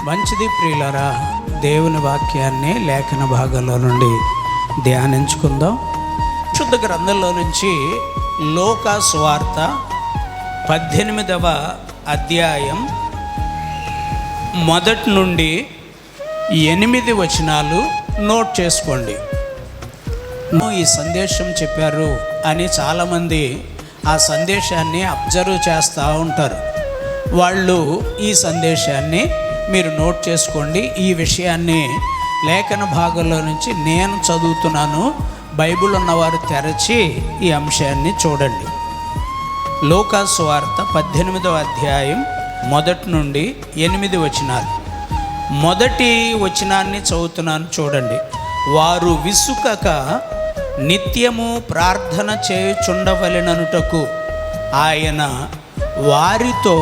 మంచిది ప్రియులారా, దేవుని వాక్యాన్ని లేఖన భాగంలో నుండి ధ్యానించుకుందాం. శుద్ధ గ్రంథంలో నుంచి లూకా సువార్త 18వ అధ్యాయం 1 నుండి 8 వచనాలు నోట్ చేసుకోండి. ఈ సందేశం చెప్పారు అని చాలామంది ఆ సందేశాన్ని అబ్జర్వ్ చేస్తూ ఉంటారు. వాళ్ళు ఈ సందేశాన్ని మీరు నోట్ చేసుకోండి. ఈ విషయాన్ని లేఖన భాగంలో నుంచి నేను చదువుతున్నాను. బైబిల్ ఉన్నవారు తెరచి ఈ అంశాన్ని చూడండి. లూకా సువార్త 18వ అధ్యాయం 1 నుండి 8 వచనాలు. మొదటి వచనాన్ని చదువుతున్నాను చూడండి. వారు విసుకక నిత్యము ప్రార్థన చేయుచుండవలెననుటకు ఆయన వారితో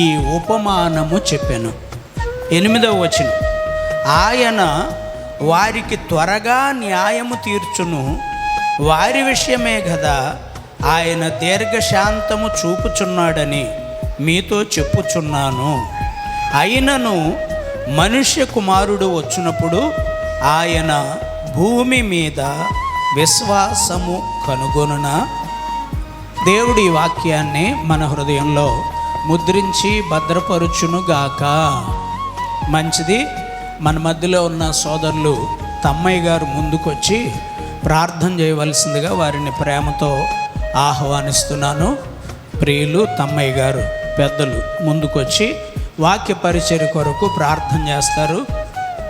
ఈ ఉపమానము చెప్పెను. 8వ వచనం. ఆయన వారికి త్వరగా న్యాయము తీర్చును, వారి విషయమే కదా ఆయన దీర్ఘశాంతము చూపుచున్నాడని మీతో చెప్పుచున్నాను. అయినను మనుష్య కుమారుడు వచ్చినప్పుడు ఆయన భూమి మీద విశ్వాసము కనుగొనునా? దేవుడి వాక్యాన్ని మన హృదయంలో ముద్రించి భద్రపరుచునుగాక. మంచిది. మన మధ్యలో ఉన్న సోదరులు తమ్మయ్య గారు ముందుకొచ్చి ప్రార్థన చేయవలసిందిగా వారిని ప్రేమతో ఆహ్వానిస్తున్నాను. ప్రియులు తమ్మయ్య గారు పెద్దలు ముందుకొచ్చి వాక్య పరిచర్య కొరకు ప్రార్థన చేస్తారు.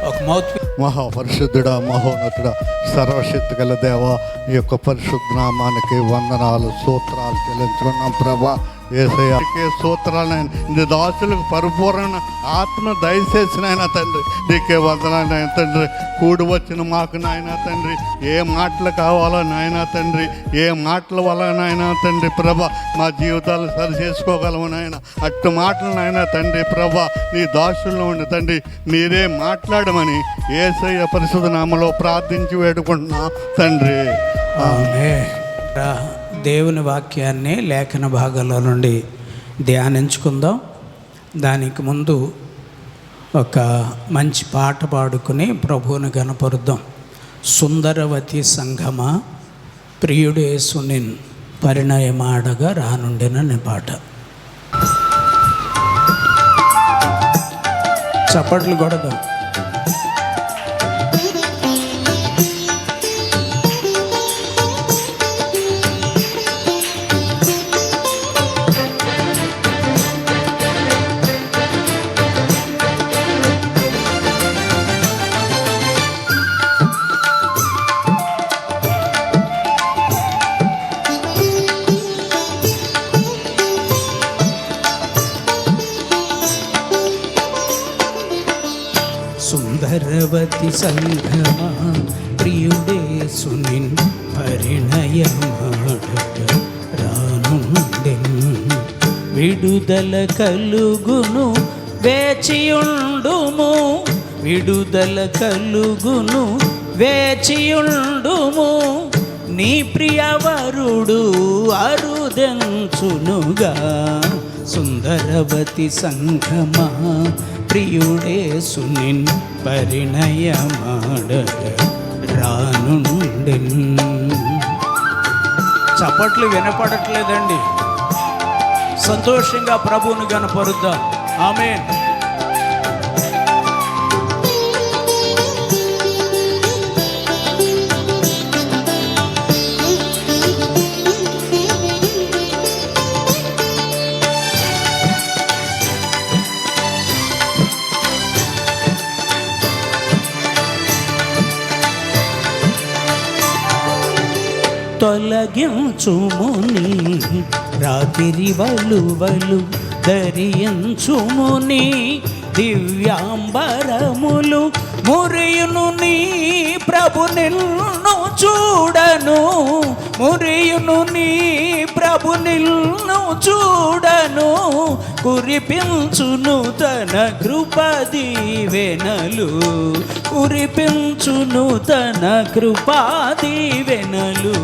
ఒక మౌత్. మహాపరిశుద్ధుడా, మహోన్నతుడా, సర్వశక్తి గల దేవ, ఈ యొక్క పరిశుద్ధ నామానికి వందనాలు స్తోత్రాలు చెల్లించుకున్నాం ప్రభా. యేసయ్యకే స్తోత్రాలైన నీ దాసులకు పరిపూర్ణ ఆత్మ దయచేసిన ఆయన తండ్రి, నీకే వందనాలైన తండ్రి. కూడి వచ్చిన మాకు నాయన తండ్రి ఏ మాటలు కావాలో నాయన తండ్రి, ఏ మాటల వల్ల నాయన తండ్రి ప్రభా మా జీవితాలు సరి చేసుకోగలము నాయన. అట్టు మాటలు నాయన తండ్రి ప్రభా నీ దాసుల్లో ఉండి తండ్రి మీరే మాట్లాడమని యేసయ్య పరిశుద్ధ నామములో ప్రార్థించి వేడుకుంటున్నా తండ్రి. ఆమేన్. దేవుని వాక్యాన్ని లేఖన భాగంలో నుండి ధ్యానించుకుందాం. దానికి ముందు ఒక మంచి పాట పాడుకుని ప్రభువుని గణపరుద్దాం. సుందరవతి సంఘమా ప్రియుడు యేసుని పరిణయమాడగా రానుండెననే పాట. చప్పట్లు కొడదాం. సుందరవతి సంఘమా ప్రియుడేసుని పరిణయమాడగా రానుండెను. విడుదల కలుగును వేచియుండుము, విడుదల కలుగును వేచియుండుము. నీ ప్రియవరుడు అరుదెంచునుగా. సుందరవతి సంఘమా ప్రియుడేసుని పరిణయమాడగా రానుండెను. చప్పట్లు వినపడట్లేదండి. సంతోషంగా ప్రభువుని గణపరుద్దాం. ఆమేన్. తొలగించుముని రాత్రి వలువలు ధరించుముని దివ్యాంబరములు మురియును నీ ప్రభు నిన్ను చూడను, మురియును నీ ప్రభు నిన్ను చూడను. కురిపించును తన కృపా దీవెనలు, కురిపించును తన కృపా దీవెనలు.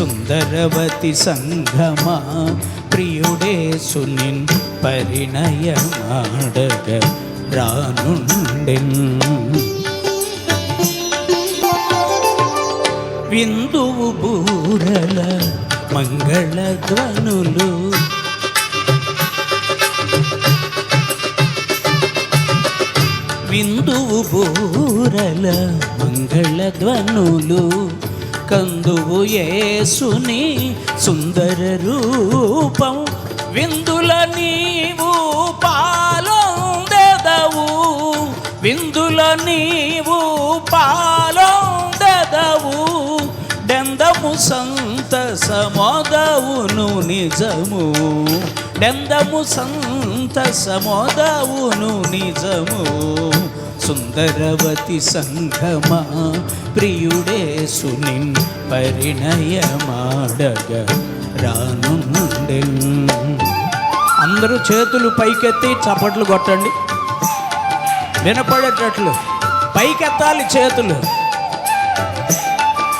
సుందరవతి సంఘమా ప్రియుడేసునిన్ పరిణయమాడగ రానుండెన్. విందువు బూరల మంగళధ్వనులు విందువు బూరల మంగళధ్వనులు కందువు యేసుని సుందర రూపం విందుల నీవు పాలొందెదవు విందుల నీవు పాలొందెదవు డెందము సంతసమోదవును నిజము డెందము సంతసమోదవును నిజము సుందరవతి సంఘమా ప్రియుడేసునిన్ పరిణయమాడగ రానుండెన్. అందరూ చేతులు పైకెత్తి చప్పట్లు కొట్టండి, వినపడేటట్లు పైకెత్తాలి చేతులు.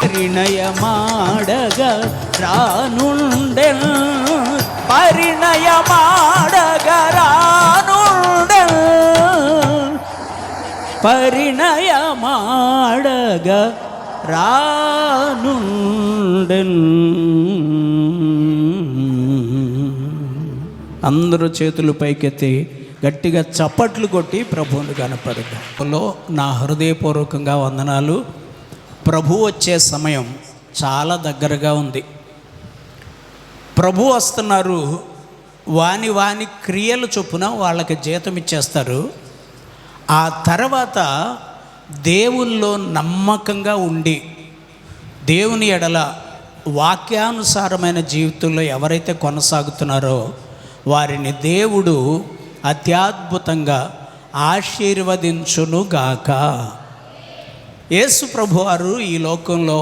పరిణయమాడగ రానుండెన్ పరిణయమాడగ రానుండెన్ పరిణయమాడగ రానుండెన్. అందరూ చేతులు పైకెత్తి గట్టిగా చప్పట్లు కొట్టి ప్రభువుని కనపడతాలో నా హృదయపూర్వకంగా వందనాలు. ప్రభు వచ్చే సమయం చాలా దగ్గరగా ఉంది. ప్రభు వస్తున్నారు. వాని వాని క్రియలు చొప్పున వాళ్ళకి జీతం ఇచ్చేస్తారు. ఆ తర్వాత దేవుల్లో నమ్మకంగా ఉండి దేవుని ఎడల వాక్యానుసారమైన జీవితంలో ఎవరైతే కొనసాగుతున్నారో వారిని దేవుడు అత్యద్భుతంగా ఆశీర్వదించునుగాక. యేసు ప్రభువారు ఈ లోకంలో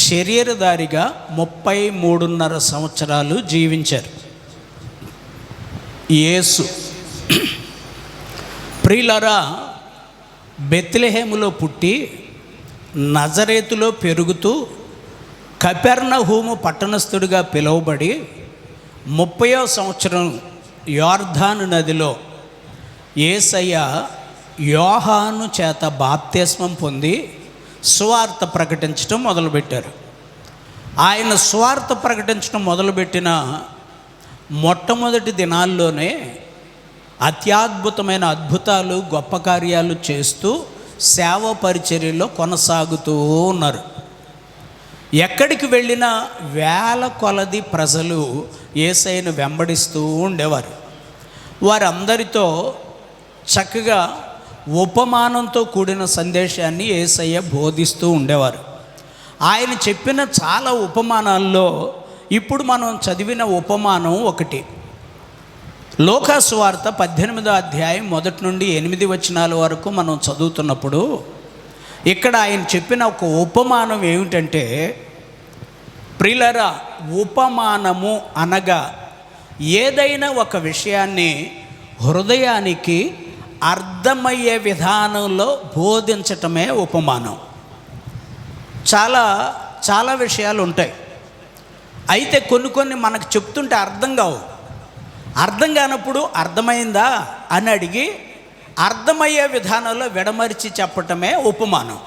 శరీరధారిగా 33.5 సంవత్సరాలు జీవించారు. యేసు ప్రియులారా బెత్లెహేములో పుట్టి నజరేతులో పెరుగుతూ కపెర్నహూము పట్టణస్థుడిగా పిలువబడి 30వ సంవత్సరం యోర్దాను నదిలో యేసయ్య యోహాను చేత బాప్తిస్మం పొంది సువార్త ప్రకటించడం మొదలుపెట్టారు. ఆయన సువార్త ప్రకటించడం మొదలుపెట్టిన మొట్టమొదటి దినాల్లోనే అత్యద్భుతమైన అద్భుతాలు గొప్ప కార్యాలు చేస్తూ సేవ పరిచర్యలో కొనసాగుతూ ఉన్నారు. ఎక్కడికి వెళ్ళినా వేల కొలది ప్రజలు యేసయ్యను వెంబడిస్తూ ఉండేవారు. వారందరితో చక్కగా ఉపమానంతో కూడిన సందేశాన్ని యేసయ్య బోధిస్తూ ఉండేవారు. ఆయన చెప్పిన చాలా ఉపమానాల్లో ఇప్పుడు మనం చదివిన ఉపమానం ఒకటి. లూకా సువార్త 18వ అధ్యాయం 1 నుండి 8 వచనాల వరకు మనం చదువుతున్నప్పుడు ఇక్కడ ఆయన చెప్పిన ఒక ఉపమానం ఏమిటంటే, ప్రియులారా, ఉపమానము అనగా ఏదైనా ఒక విషయాన్ని హృదయానికి అర్థమయ్యే విధానంలో బోధించటమే ఉపమానం. చాలా విషయాలు ఉంటాయి. అయితే కొన్ని మనకు చెప్తుంటే అర్థం కావు. అర్థం కానప్పుడు అర్థమైందా అని అడిగి అర్థమయ్యే విధానంలో విడమరిచి చెప్పటమే ఉపమానం.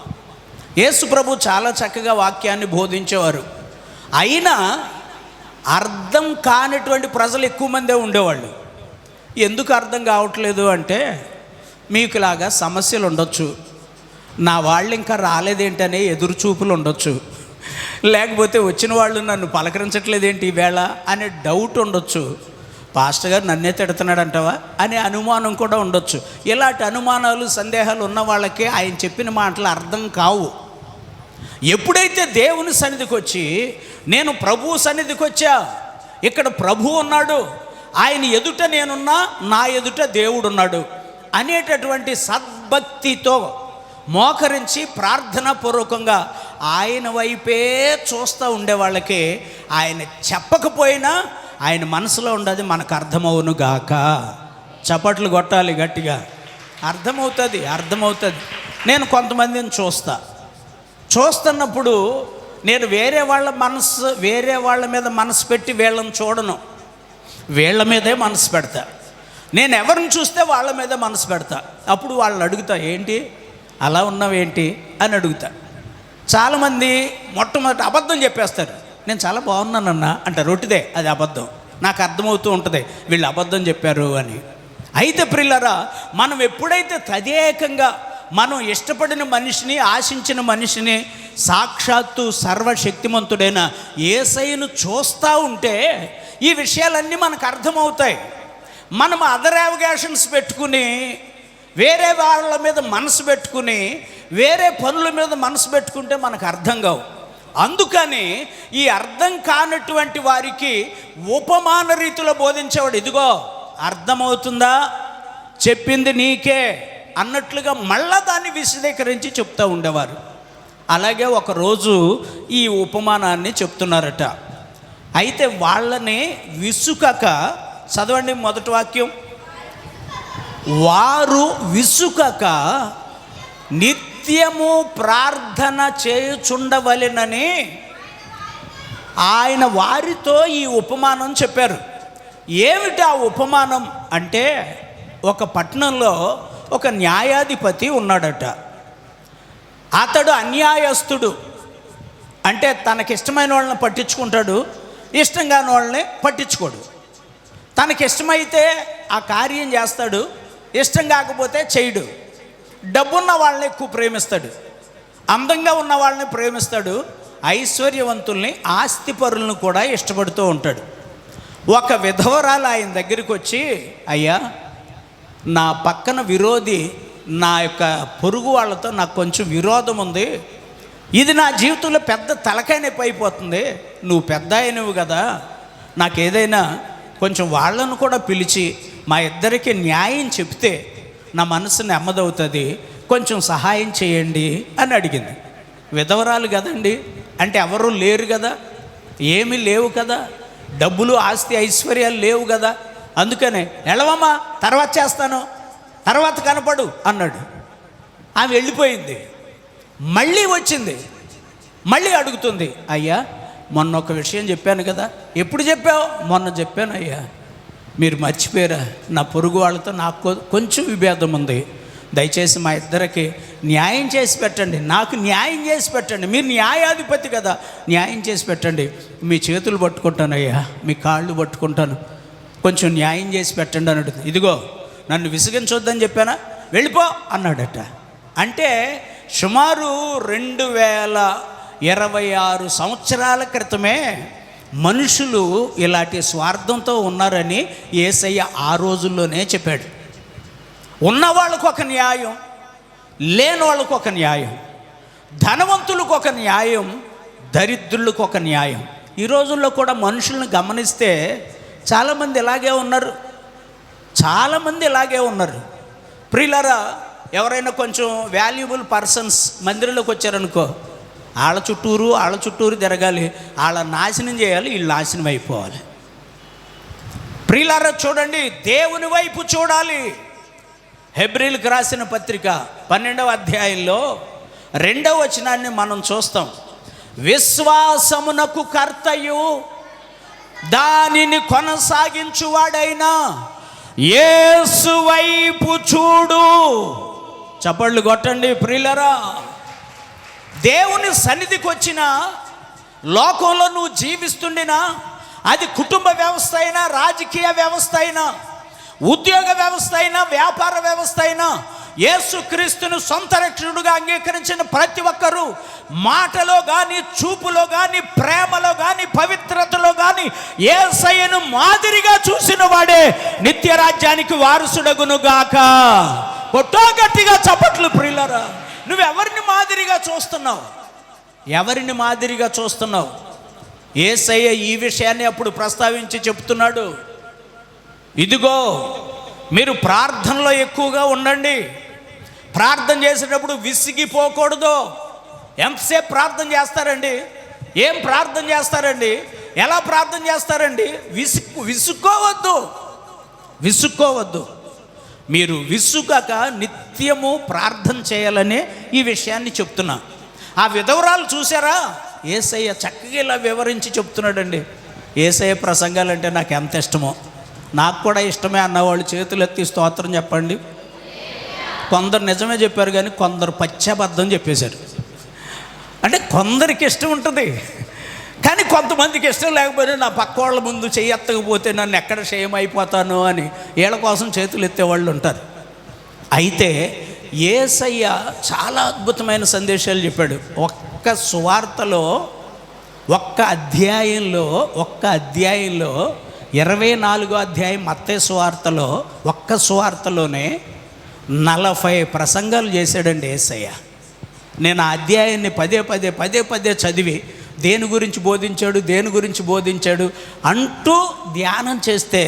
యేసు ప్రభు చాలా చక్కగా వాక్యాన్ని బోధించేవారు. అయినా అర్థం కానిటువంటి ప్రజలు ఎక్కువ మందే ఉండేవాళ్ళు. ఎందుకు అర్థం కావట్లేదు అంటే, మీకులాగా సమస్యలు ఉండొచ్చు, నా వాళ్ళు ఇంకా రాలేదేంటనే ఎదురుచూపులు ఉండొచ్చు, లేకపోతే వచ్చిన వాళ్ళు నన్ను పలకరించట్లేదేంటి ఈవేళ అనే డౌట్ ఉండొచ్చు, పాస్టర్ గారు నన్నే తిడుతున్నాడంటావా అనే అనుమానం కూడా ఉండొచ్చు. ఇలాంటి అనుమానాలు సందేహాలు ఉన్న వాళ్ళకి ఆయన చెప్పిన మాటలు అర్థం కావు. ఎప్పుడైతే దేవుని సన్నిధికి వచ్చి, నేను ప్రభువు సన్నిధికి వచ్చా, ఇక్కడ ప్రభువు ఉన్నాడు, ఆయన ఎదుట నేనున్నా, నా ఎదుట దేవుడు ఉన్నాడు అనేటటువంటి సద్భక్తితో మోకరించి ప్రార్థనాపూర్వకంగా ఆయన వైపే చూస్తూ ఉండే వాళ్ళకి ఆయన చెప్పకపోయినా ఆయన మనసులో ఉండదు మనకు అర్థమవును గాక. చప్పట్లు కొట్టాలి గట్టిగా. అర్థమవుతుంది. నేను కొంతమందిని చూస్తున్నప్పుడు నేను వేరే వాళ్ళ మీద మనసు పెట్టి వీళ్ళని చూడను, వీళ్ళ మీదే మనసు పెడతా. నేను ఎవరిని చూస్తే వాళ్ళ మీదే మనసు పెడతా. అప్పుడు వాళ్ళని అడుగుతా, ఏంటి అలా ఉన్నావేంటి అని అడుగుతా. చాలామంది మొట్టమొదటి అబద్ధం చెప్పేస్తారు. నేను చాలా బాగున్నానన్నా అంటారు. రొట్టిదే, అది అబద్ధం. నాకు అర్థమవుతూ ఉంటుంది వీళ్ళు అబద్ధం చెప్పారు అని. అయితే ప్రియులారా, మనం ఎప్పుడైతే తదేకంగా మనం ఇష్టపడిన మనిషిని, ఆశించిన మనిషిని, సాక్షాత్తు సర్వశక్తిమంతుడైన యేసయ్యను చూస్తూ ఉంటే ఈ విషయాలన్నీ మనకు అర్థమవుతాయి. మనం అదర్ అవగాషన్స్ పెట్టుకుని, వేరే వాళ్ళ మీద మనసు పెట్టుకుని, వేరే పనుల మీద మనసు పెట్టుకుంటే మనకు అర్థం కావు. అందుకని ఈ అర్థం కానటువంటి వారికి ఉపమాన రీతిలో బోధించేవాడు. ఇదిగో అర్థమవుతుందా, చెప్పింది నీకే అన్నట్లుగా మళ్ళా దాన్ని విశదీకరించి చెప్తూ ఉండేవారు. అలాగే ఒకరోజు ఈ ఉపమానాన్ని చెప్తున్నారట. అయితే వాళ్ళని విసుకక, చదవండి మొదటి వాక్యం, వారు విసుకక నిత్యము ప్రార్థన చేయుచుండవలెనని ఆయన వారితో ఈ ఉపమానం చెప్పారు. ఏమిటి ఆ ఉపమానం అంటే, ఒక పట్టణంలో ఒక న్యాయాధిపతి ఉన్నాడట. అతడు అన్యాయస్తుడు. అంటే తనకిష్టమైన వాళ్ళని పట్టించుకుంటాడు, ఇష్టం కాని వాళ్ళని పట్టించుకోడు. తనకిష్టమైతే ఆ కార్యం చేస్తాడు, ఇష్టం కాకపోతే చేయడు. డబ్బున్న వాళ్ళని ఎక్కువ ప్రేమిస్తాడు, అందంగా ఉన్న వాళ్ళని ప్రేమిస్తాడు, ఐశ్వర్యవంతుల్ని, ఆస్తిపరులను కూడా ఇష్టపడుతూ ఉంటాడు. ఒక విధవరాలు ఆయన దగ్గరికి వచ్చి, అయ్యా, నా పక్కన విరోధి, నా యొక్క పొరుగు వాళ్ళతో నాకు కొంచెం విరోధం ఉంది, ఇది నా జీవితంలో పెద్ద తలకాయ నొప్పి అయిపోతుంది, నువ్వు పెద్ద అయినవు కదా, నాకు ఏదైనా కొంచెం వాళ్ళను కూడా పిలిచి మా ఇద్దరికి న్యాయం చెప్తే నా మనసు నెమ్మదవుతుంది, కొంచెం సహాయం చేయండి అని అడిగింది. విధవరాలు కదండి, అంటే ఎవరు లేరు కదా, ఏమీ లేవు కదా, డబ్బులు, ఆస్తి, ఐశ్వర్యాలు లేవు కదా. అందుకనే ఎలవమ్మా, తర్వాత చేస్తాను, తర్వాత కనపడు అన్నాడు. ఆమె వెళ్ళిపోయింది. మళ్ళీ వచ్చింది, మళ్ళీ అడుగుతుంది, అయ్యా మొన్న ఒక విషయం చెప్పాను కదా. ఎప్పుడు చెప్పావు? మొన్న చెప్పాను అయ్యా. మీరు మర్చిపోయారా? నా పొరుగు వాళ్ళతో నాకు కొంచెం విభేదం ఉంది, దయచేసి మా ఇద్దరికి న్యాయం చేసి పెట్టండి, నాకు న్యాయం చేసి పెట్టండి, మీరు న్యాయాధిపతి కదా, న్యాయం చేసి పెట్టండి, మీ చేతులు పట్టుకుంటాను అయ్యా, మీ కాళ్ళు పట్టుకుంటాను, కొంచెం న్యాయం చేసి పెట్టండి అని అడుగుతుంది. ఇదిగో నన్ను విసిగించొద్దని చెప్పానా, వెళ్ళిపో అన్నాడట. అంటే సుమారు 2026 సంవత్సరాల క్రితమే మనుషులు ఇలాంటి స్వార్థంతో ఉన్నారని యేసయ్య ఆ రోజుల్లోనే చెప్పాడు. ఉన్నవాళ్ళకు ఒక న్యాయం, లేని వాళ్ళకు ఒక న్యాయం, ధనవంతులకు ఒక న్యాయం, దరిద్రులకు ఒక న్యాయం. ఈ రోజుల్లో కూడా మనుషులను గమనిస్తే చాలామంది ఇలాగే ఉన్నారు, చాలామంది ఇలాగే ఉన్నారు. ప్రియులారా, ఎవరైనా కొంచెం వాల్యుబుల్ పర్సన్స్ మందిరంలోకి వచ్చారనుకో, వాళ్ళ చుట్టూరు తిరగాలి, వాళ్ళ నాశనం చేయాలి, వీళ్ళు నాశనం అయిపోవాలి. ప్రియులారా చూడండి, దేవుని వైపు చూడాలి. హెబ్రీలకు రాసిన పత్రిక 12వ అధ్యాయంలో 2వ వచనాన్ని మనం చూస్తాం. విశ్వాసమునకు కర్తయు దానిని కొనసాగించువాడైనా యేసు వైపు చూడు. చప్పళ్ళు కొట్టండి ప్రియులారా. దేవుని సన్నిధికి వచ్చిన లోకంలో నువ్వు జీవిస్తుండినా, అది కుటుంబ వ్యవస్థ అయినా, రాజకీయ వ్యవస్థ అయినా, ఉద్యోగ వ్యవస్థ అయినా, వ్యాపార వ్యవస్థ అయినా, యేసుక్రీస్తును సొంత రక్షకుడుగా అంగీకరించిన ప్రతి ఒక్కరూ మాటలో కానీ, చూపులో కానీ, ప్రేమలో కానీ, పవిత్రతలో కానీ యేసయ్యను మాదిరిగా చూసిన వాడే నిత్య రాజ్యానికి వారసుడగునుగాక. కొట్టో గట్టిగా చప్పట్లు ప్రియులారా. నువ్వెవరిని మాదిరిగా చూస్తున్నావు? ఎవరిని మాదిరిగా చూస్తున్నావు? యేసయ్య ఈ విషయాన్ని అప్పుడు ప్రస్తావించి చెప్తున్నాడు. ఇదిగో మీరు ప్రార్థనలో ఎక్కువగా ఉండండి, ప్రార్థన చేసేటప్పుడు విసిగిపోకూడదు. ఎంతసేపు ప్రార్థన చేస్తారండి? ఏం ప్రార్థన చేస్తారండి? ఎలా ప్రార్థన చేస్తారండి? విసుక్కోవద్దు. మీరు విసుగక నిత్యము ప్రార్థన చేయాలనే ఈ విషయాన్ని చెప్తున్నా. ఆ విధవరాలు చూసారా, యేసయ్య చక్కగా ఇలా వివరించి చెప్తున్నాడండి. యేసయ్య ప్రసంగాలంటే నాకు ఎంత ఇష్టమో, నాకు కూడా ఇష్టమే అన్నవాళ్ళు చేతులు ఎత్తి స్తోత్రం చెప్పండి. కొందరు నిజమే చెప్పారు కానీ కొందరు పశ్చాబద్ధం చెప్పేశారు. అంటే కొందరికి ఇష్టం ఉంటుంది కానీ కొంతమందికి ఇష్టం లేకపోతే నా పక్క వాళ్ళ ముందు చెయ్యెత్తకపోతే నన్ను ఎక్కడ క్షయం అయిపోతాను అని వీళ్ళ కోసం చేతులు ఎత్తేవాళ్ళు ఉంటారు. అయితే యేసయ్య చాలా అద్భుతమైన సందేశాలు చెప్పాడు. ఒక్క సువార్తలో ఒక్క అధ్యాయంలో 24వ అధ్యాయం మత్తయి సువార్తలో ఒక్క సువార్తలోనే 40 ప్రసంగాలు చేశాడండి యేసయ్య. నేను ఆ అధ్యాయాన్ని పదే చదివి దేని గురించి బోధించాడు అంటూ ధ్యానం చేస్తే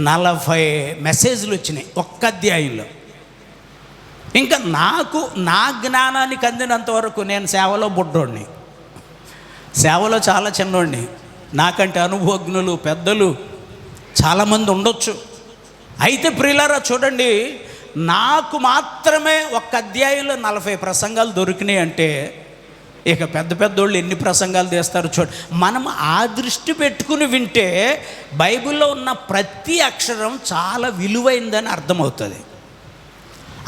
40 మెసేజ్లు వచ్చినాయి ఒక్క అధ్యాయంలో. ఇంకా నా జ్ఞానానికి అందినంత వరకు నేను సేవలో బుడ్డోడిని, సేవలో చాలా చిన్నోడిని. నాకంటే అనుభవజ్ఞులు పెద్దలు చాలామంది ఉండొచ్చు. అయితే ప్రియులారా చూడండి, నాకు మాత్రమే ఒక్క అధ్యాయంలో 40 ప్రసంగాలు దొరికినాయి అంటే ఇక పెద్దోళ్ళు ఎన్ని ప్రసంగాలు తీస్తారు చూడ. మనం ఆ దృష్టి పెట్టుకుని వింటే బైబిల్లో ఉన్న ప్రతి అక్షరం చాలా విలువైందని అర్థమవుతుంది.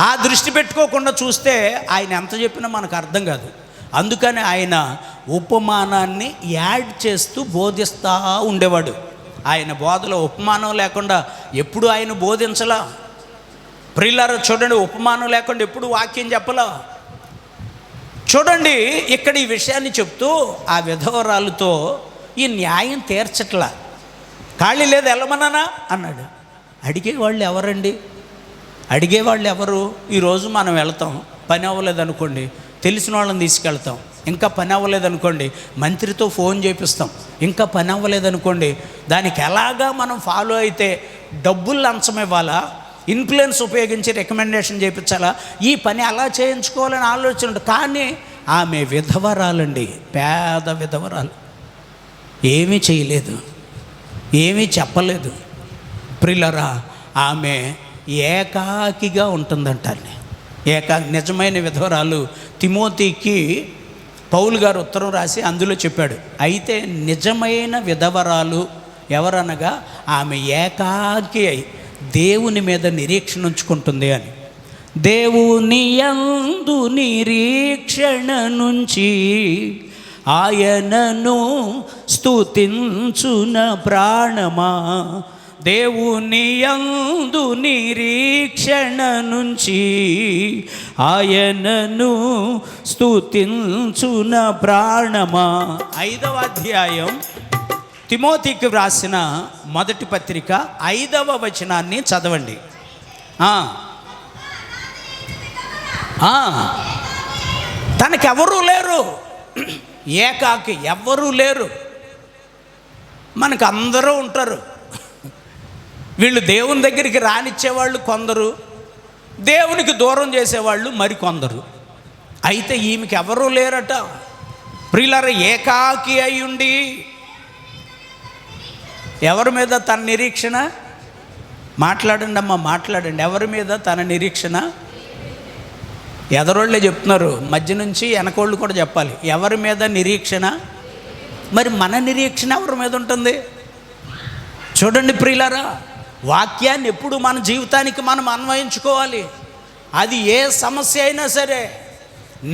ఆ దృష్టి పెట్టుకోకుండా చూస్తే ఆయన ఎంత చెప్పినా మనకు అర్థం కాదు. అందుకని ఆయన ఉపమానాన్ని యాడ్ చేస్తూ బోధిస్తూ ఉండేవాడు. ఆయన బోధలో ఉపమానం లేకుండా ఎప్పుడు ఆయన బోధించలా. ప్రియులారా చూడండి, ఉపమానం లేకుండా ఎప్పుడు వాక్యం చెప్పలా. చూడండి, ఇక్కడ ఈ విషయాన్ని చెప్తూ ఆ విధవరాలతో ఈ న్యాయం తీర్చట్లా. ఖాళీ లేదు వెళ్ళమన్నానా అన్నాడు. అడిగేవాళ్ళు ఎవరు? ఈరోజు మనం వెళ్తాం, పని అవ్వలేదనుకోండి తెలిసిన వాళ్ళని తీసుకెళ్తాం. ఇంకా పని అవ్వలేదనుకోండి మంత్రితో ఫోన్ చేపిస్తాం. ఇంకా పని అవ్వలేదనుకోండి దానికి ఎలాగా మనం ఫాలో అయితే డబ్బులు లంచం ఇవ్వాలా, ఇన్ఫ్లుయెన్స్ ఉపయోగించి రికమెండేషన్ చేయించాలా, ఈ పని ఎలా చేయించుకోవాలని ఆలోచన ఉంటుంది. కానీ ఆమె విధవరాలండి, పేద విధవరాలు, ఏమీ చేయలేదు, ఏమీ చెప్పలేదు. ప్రియులారా, ఆమె ఏకాకిగా ఉంటుందంటాన్ని. నిజమైన విధవరాలు. తిమోతికి పౌలు గారు ఉత్తరం రాసి అందులో చెప్పాడు. అయితే నిజమైన విధవరాలు ఎవరనగా ఆమె ఏకాకి అయి దేవుని మీద నిరీక్షణ ఉంచుకుంటుంది అని. దేవుని యందు నిరీక్షణ నుంచి ఆయనను స్తుతించున ప్రాణమా, దేవుని యందు నిరీక్షణ నుంచి ఆయనను స్తుతించున ప్రాణమా. 5వ అధ్యాయం తిమోతికి వ్రాసిన మొదటి పత్రిక 5వ వచనాన్ని చదవండి. తనకెవరూ లేరు, ఏకాకి, ఎవ్వరూ లేరు. మనకు అందరూ ఉంటారు. వీళ్ళు దేవుని దగ్గరికి రానిచ్చేవాళ్ళు కొందరు, దేవునికి దూరం చేసేవాళ్ళు మరికొందరు. అయితే ఈమెకి ఎవరూ లేరట. ప్రియులారా, ఏకాకి అయ్యుండి ఎవరి మీద తన నిరీక్షణ? మాట్లాడండి అమ్మా, మాట్లాడండి. ఎవరి మీద తన నిరీక్షణ? ఎదరోళ్ళే చెప్తున్నారు, మధ్య నుంచి వెనకోళ్ళు కూడా చెప్పాలి. ఎవరి మీద నిరీక్షణ? మరి మన నిరీక్షణ ఎవరి మీద ఉంటుంది? చూడండి ప్రియులారా, వాక్యాన్ని ఎప్పుడు మన జీవితానికి మనం అన్వయించుకోవాలి. అది ఏ సమస్య అయినా సరే.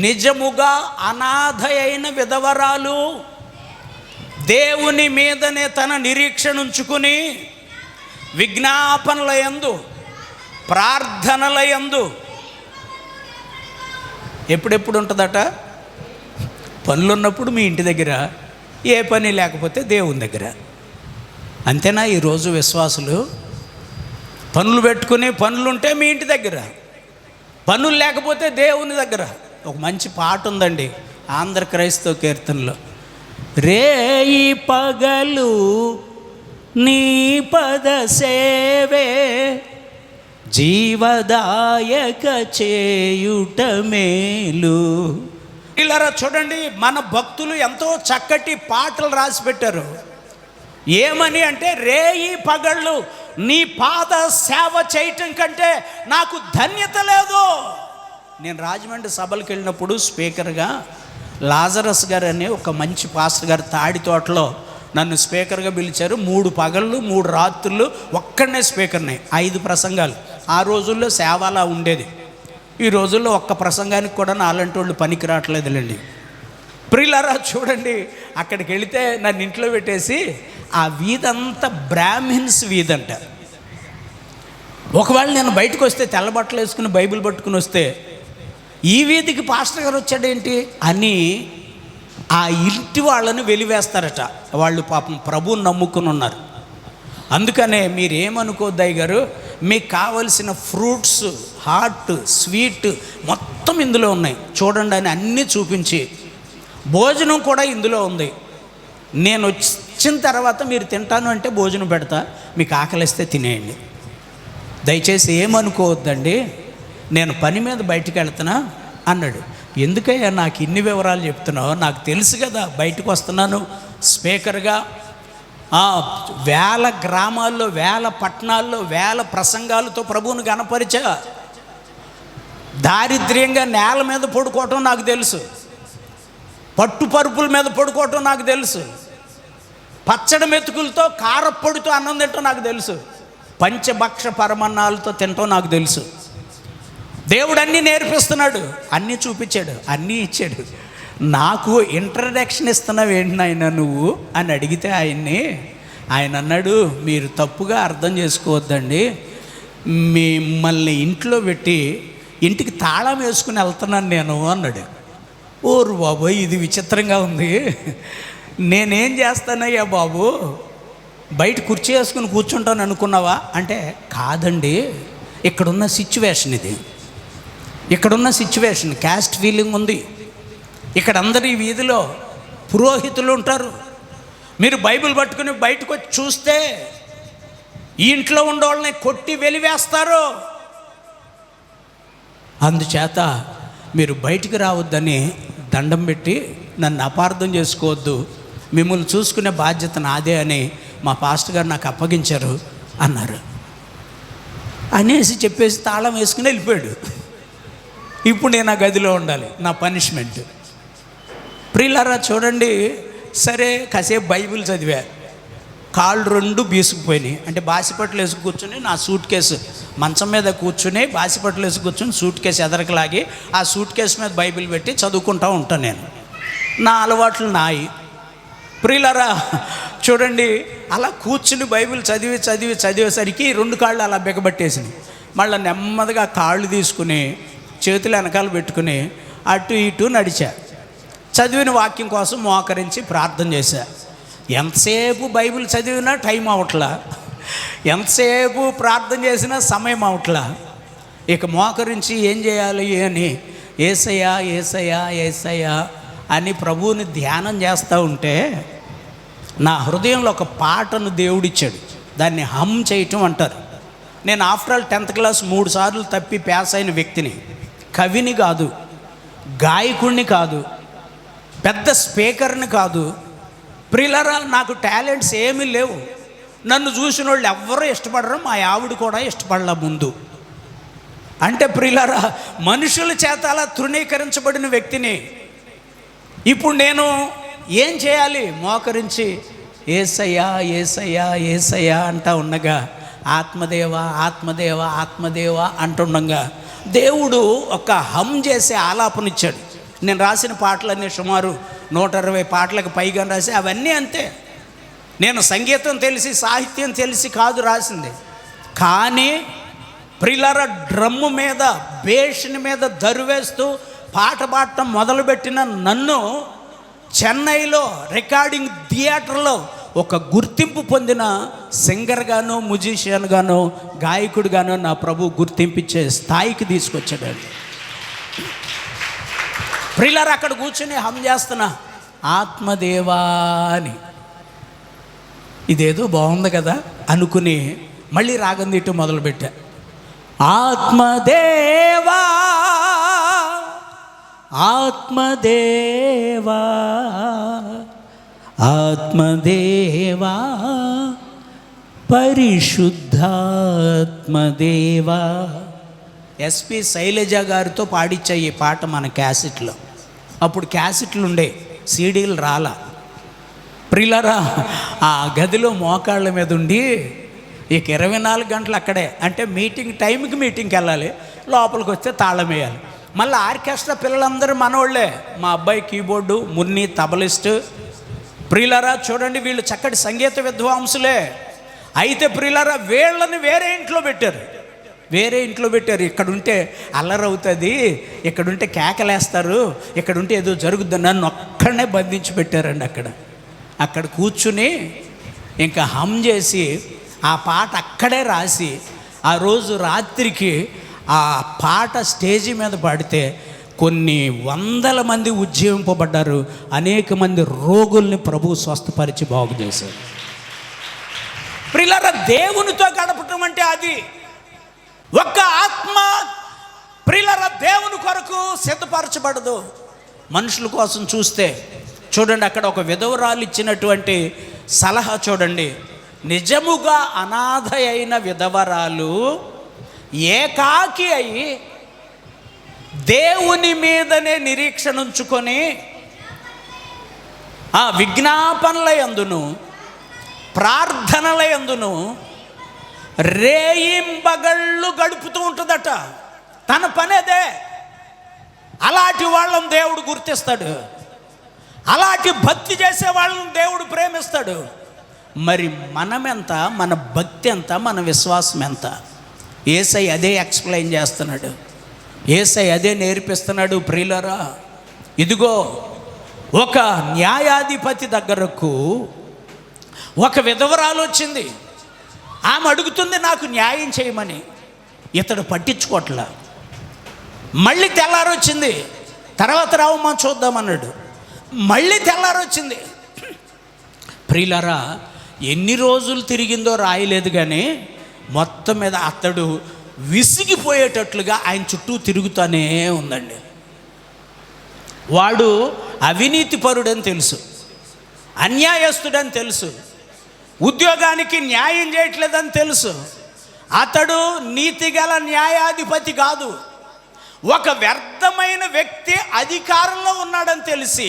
నిజముగా అనాథ అయిన విధవరాలు దేవుని మీదనే తన నిరీక్షణ ఉంచుకుని విజ్ఞాపనల యందు, ప్రార్థనల యందు ఎప్పుడెప్పుడు ఉంటుందట? పనులున్నప్పుడు మీ ఇంటి దగ్గర, ఏ పని లేకపోతే దేవుని దగ్గర. అంతేనా? ఈరోజు విశ్వాసులు పనులు పెట్టుకుని, పనులుంటే మీ ఇంటి దగ్గర, పనులు లేకపోతే దేవుని దగ్గర. ఒక మంచి పాట ఉందండి ఆంధ్ర క్రైస్తవ కీర్తనలో, రేయి పగలు నీ పద సేవే జీవదాయక చేయుట మేలు. ఇలా చూడండి, మన భక్తులు ఎంతో చక్కటి పాటలు రాసి పెట్టారు. ఏమని అంటే, రేయి పగళ్ళు నీ పాద సేవ చేయటం కంటే నాకు ధన్యత లేదు. నేను రాజమండ్రి సభలకు వెళ్ళినప్పుడు స్పీకర్గా లాజరస్ గారు అని ఒక మంచి పాస్టర్ గారు తాడి తోటలో నన్ను స్పీకర్గా పిలిచారు. 3 పగళ్ళు 3 రాత్రులు ఒక్కడనే స్పీకర్ని, 5 ప్రసంగాలు. ఆ రోజుల్లో సేవ అలా ఉండేది. ఈ రోజుల్లో ఒక్క ప్రసంగానికి కూడా నాలంటి వాళ్ళు పనికి రావట్లేదులేండి. ప్రియులారా చూడండి, అక్కడికి వెళితే నన్ను ఇంట్లో పెట్టేసి ఆ వీధంతా బ్రాహ్మిన్స్ వీధి అంట. ఒకవేళ నేను బయటకు వస్తే తెల్ల బట్టలు వేసుకుని బైబిల్ పట్టుకుని వస్తే ఈ వీధికి పాస్టర్ గారు వచ్చాడేంటి అని ఆ ఇంటి వాళ్ళని వెలివేస్తారట. వాళ్ళు పాపం ప్రభువుని నమ్ముకుని ఉన్నారు. అందుకనే మీరేమనుకోద్దయ్య గారు, మీకు కావలసిన ఫ్రూట్స్, హాట్, స్వీట్ మొత్తం ఇందులో ఉన్నాయి చూడండి అని అన్నీ చూపించి, భోజనం కూడా ఇందులో ఉంది, నేను వచ్చిన తర్వాత మీరు తింటాను అంటే భోజనం పెడతా, మీకు ఆకలిస్తే తినేయండి, దయచేసి ఏమనుకోవద్దండి, నేను పని మీద బయటికి వెళ్తున్నా అన్నాడు. ఎందుకయ్యా నాకు ఇన్ని వివరాలు చెప్తున్నావు? నాకు తెలుసు కదా, బయటకు వస్తున్నాను స్పీకర్గా, 1000 గ్రామాల్లో 1000 పట్టణాల్లో 1000 ప్రసంగాలతో ప్రభువును గణపరిచా. దారిద్ర్యంగా నేల మీద పడుకోవటం నాకు తెలుసు, పట్టు పరుపుల మీద పడుకోవటం నాకు తెలుసు, పచ్చడి మెతుకులతో కారప్పొడితో అన్నం తింటాం నాకు తెలుసు, పంచభక్ష పరమన్నాలతో తింటాం నాకు తెలుసు. దేవుడు అన్నీ నేర్పిస్తున్నాడు, అన్నీ చూపించాడు, అన్నీ ఇచ్చాడు. నాకు ఇంట్రడక్షన్ ఇస్తున్నావు ఏంటి నాయన నువ్వు అని అడిగితే ఆయన అన్నాడు, మీరు తప్పుగా అర్థం చేసుకోవద్దండి, మిమ్మల్ని ఇంట్లో పెట్టి ఇంటికి తాళం వేసుకుని వెళ్తున్నాను నేను అన్నాడు. ఓరు బాబోయ్, ఇది విచిత్రంగా ఉంది, నేనేం చేస్తానయ్యా బాబు, బయట కుర్చీ వేసుకుని కూర్చుంటాను అనుకున్నావా అంటే, కాదండి, ఇక్కడున్న సిచ్యువేషన్ ఇది, ఇక్కడున్న సిచ్యువేషన్ క్యాస్ట్ ఫీలింగ్ ఉంది. ఇక్కడ అందరు ఈ వీధిలో పురోహితులు ఉంటారు. మీరు బైబిల్ పట్టుకుని బయటకు వచ్చి చూస్తే ఈ ఇంట్లో ఉండేవాళ్ళని కొట్టి వెలివేస్తారు. అందుచేత మీరు బయటికి రావద్దని దండం పెట్టి నన్ను అపార్థం చేసుకోవద్దు, మిమ్మల్ని చూసుకునే బాధ్యత నాదే అని మా పాస్టర్ గారు నాకు అప్పగించారు అన్నారు. అనేసి చెప్పేసి తాళం వేసుకుని వెళ్ళిపోయాడు. ఇప్పుడు నేను ఆ గదిలో ఉండాలి, నా పనిష్మెంట్. ప్రియులారా చూడండి, సరే కాసేపు బైబిల్ చదివా, కాళ్ళు 2 బీసుకుపోయినాయి. అంటే బాసిపట్లు వేసి కూర్చుని నా సూట్ కేసు మంచం మీద కూర్చుని బాసిపట్లు వేసి కూర్చుని సూట్ కేసు ఎదరకలాగి ఆ సూట్ కేసు మీద బైబిల్ పెట్టి చదువుకుంటూ ఉంటాను. నేను నా అలవాట్లు నాయి. ప్రియులారా చూడండి, అలా కూర్చుని బైబిల్ చదివేసరికి 2 కాళ్ళు అలా బిగబట్టేసినాయి. మళ్ళీ నెమ్మదిగా కాళ్ళు తీసుకుని చేతులు వెనకాల పెట్టుకుని అటు ఇటు నడిచా. చదివిన వాక్యం కోసం మోకరించి ప్రార్థన చేశా. ఎంతసేపు బైబిల్ చదివినా టైం అవట్లా, ఎంతసేపు ప్రార్థన చేసినా సమయం అవట్లా. ఇక మోకరించి ఏం చేయాలి అని యేసయ్యా యేసయ్యా యేసయ్యా అని ప్రభువుని ధ్యానం చేస్తూ ఉంటే నా హృదయంలో ఒక పాటను దేవుడిచ్చాడు. దాన్ని హమ్ చేయటం అంటారు. నేను ఆఫ్టర్ ఆల్ 10th క్లాస్ 3 సార్లు తప్పి పాస్ అయిన వ్యక్తిని, కవిని కాదు, గాయకుడిని కాదు, పెద్ద స్పీకర్ని కాదు. ప్రియులారా నాకు టాలెంట్స్ ఏమీ లేవు. నన్ను చూసిన వాళ్ళు ఎవ్వరూ ఇష్టపడరు, మా ఆవిడ కూడా ఇష్టపడలా ముందు. అంటే ప్రియులారా మనుషుల చేత అలా తృణీకరించబడిన వ్యక్తిని. ఇప్పుడు నేను ఏం చేయాలి? మోకరించి యేసయ్యా యేసయ్యా యేసయ్యా అంటా ఉండగా, ఆత్మదేవ ఆత్మదేవ ఆత్మదేవ అంటుండగా దేవుడు ఒక హమ్ చేసే ఆలాపనిచ్చాడు. నేను రాసిన పాటలన్నీ సుమారు 120 పాటలకు పైగా రాసి, అవన్నీ అంతే. నేను సంగీతం తెలిసి సాహిత్యం తెలిసి కాదు రాసింది. కానీ ప్రియులారా డ్రమ్ము మీద బేషన్ మీద దరువేస్తూ పాట పాడటం మొదలుపెట్టిన నన్ను చెన్నైలో రికార్డింగ్ థియేటర్లో ఒక గుర్తింపు పొందిన సింగర్గానో మ్యూజిషియన్గానో గాయకుడిగానో నా ప్రభు గుర్తింపించే స్థాయికి తీసుకొచ్చాడు. ప్రియులారా అక్కడ కూర్చొని హమ్ చేస్తున్నా ఆత్మదేవా అని. ఇదేదో బాగుంది కదా అనుకుని మళ్ళీ రాగం తీయటం మొదలుపెట్టా. ఆత్మదేవా ఆత్మదేవా ఆత్మదేవా పరిశుద్ధాత్మదేవా. ఎస్పి శైలజ గారితో పాడించా ఈ పాట మన క్యాసెట్లో. అప్పుడు క్యాసెట్లు ఉండే, సీడీలు రాలా. ప్రియులారా, ఆ గదిలో మోకాళ్ళ మీద ఉండి ఇక 24 గంటలు అక్కడే. అంటే మీటింగ్కి వెళ్ళాలి, లోపలికి వస్తే తాళం వేయాలి. మళ్ళీ ఆర్కెస్ట్రా పిల్లలందరూ మనోళ్ళే. మా అబ్బాయి కీబోర్డు, మున్ని తబలిస్ట్. ప్రియులారా చూడండి, వీళ్ళు చక్కటి సంగీత విద్వాంసులే. అయితే ప్రియులారా వీళ్ళని వేరే ఇంట్లో పెట్టారు. ఇక్కడుంటే అల్లరవుతుంది, ఇక్కడుంటే కేకలేస్తారు, ఇక్కడుంటే ఏదో జరుగుద్ది. నన్ను ఒక్కడనే బంధించి పెట్టారండి. అక్కడ కూర్చుని ఇంకా హమ్ చేసి ఆ పాట అక్కడే రాసి ఆ రోజు రాత్రికి ఆ పాట స్టేజి మీద పాడితే కొన్ని వందల మంది ఉజ్జీవింపబడ్డారు. అనేక మంది రోగుల్ని ప్రభువు స్వస్థపరిచి బాగు చేశారు. ప్రియులారా, దేవునితో గడపటం అంటే అది. ఒక్క ఆత్మ ప్రియులారా దేవుని కొరకు సిద్ధపరచబడదు, మనుషుల కోసం చూస్తే. చూడండి, అక్కడ ఒక విధవరాలు ఇచ్చినటువంటి సలహా చూడండి. నిజముగా అనాథ అయిన విధవరాలు ఏకాకి అయి దేవుని మీదనే నిరీక్షణ ఉంచుకొని ఆ విజ్ఞాపనల యందును ప్రార్థనల యందును రేయింబగళ్ళు గడుపుతూ ఉంటుందట. తన పనేదే. అలాంటి వాళ్ళని దేవుడు గుర్తిస్తాడు. అలాంటి భక్తి చేసే వాళ్ళని దేవుడు ప్రేమిస్తాడు. మరి మనమెంత, మన భక్తి ఎంత, మన విశ్వాసం ఎంత? యేసయ్య అదే ఎక్స్ప్లెయిన్ చేస్తున్నాడు, యేసయ్య అదే నేర్పిస్తున్నాడు. ప్రియులారా, ఇదిగో ఒక న్యాయాధిపతి దగ్గరకు ఒక విధవరాలు వచ్చింది. ఆమె అడుగుతుంది నాకు న్యాయం చేయమని. ఇతడు పట్టించుకోవట్లా. మళ్ళీ తెల్లారొచ్చింది. తర్వాత రావమ్మా చూద్దామన్నాడు. మళ్ళీ తెల్లారొచ్చింది. ప్రియులారా, ఎన్ని రోజులు తిరిగిందో రాయలేదు, కానీ మొత్తం మీద అతడు విసిగిపోయేటట్లుగా ఆయన చుట్టూ తిరుగుతూనే ఉందండి. వాడు అవినీతిపరుడని తెలుసు, అన్యాయస్తుడని తెలుసు, ఉద్యోగానికి న్యాయం చేయట్లేదని తెలుసు. అతడు నీతిగల న్యాయాధిపతి కాదు, ఒక వ్యర్థమైన వ్యక్తి అధికారంలో ఉన్నాడని తెలిసి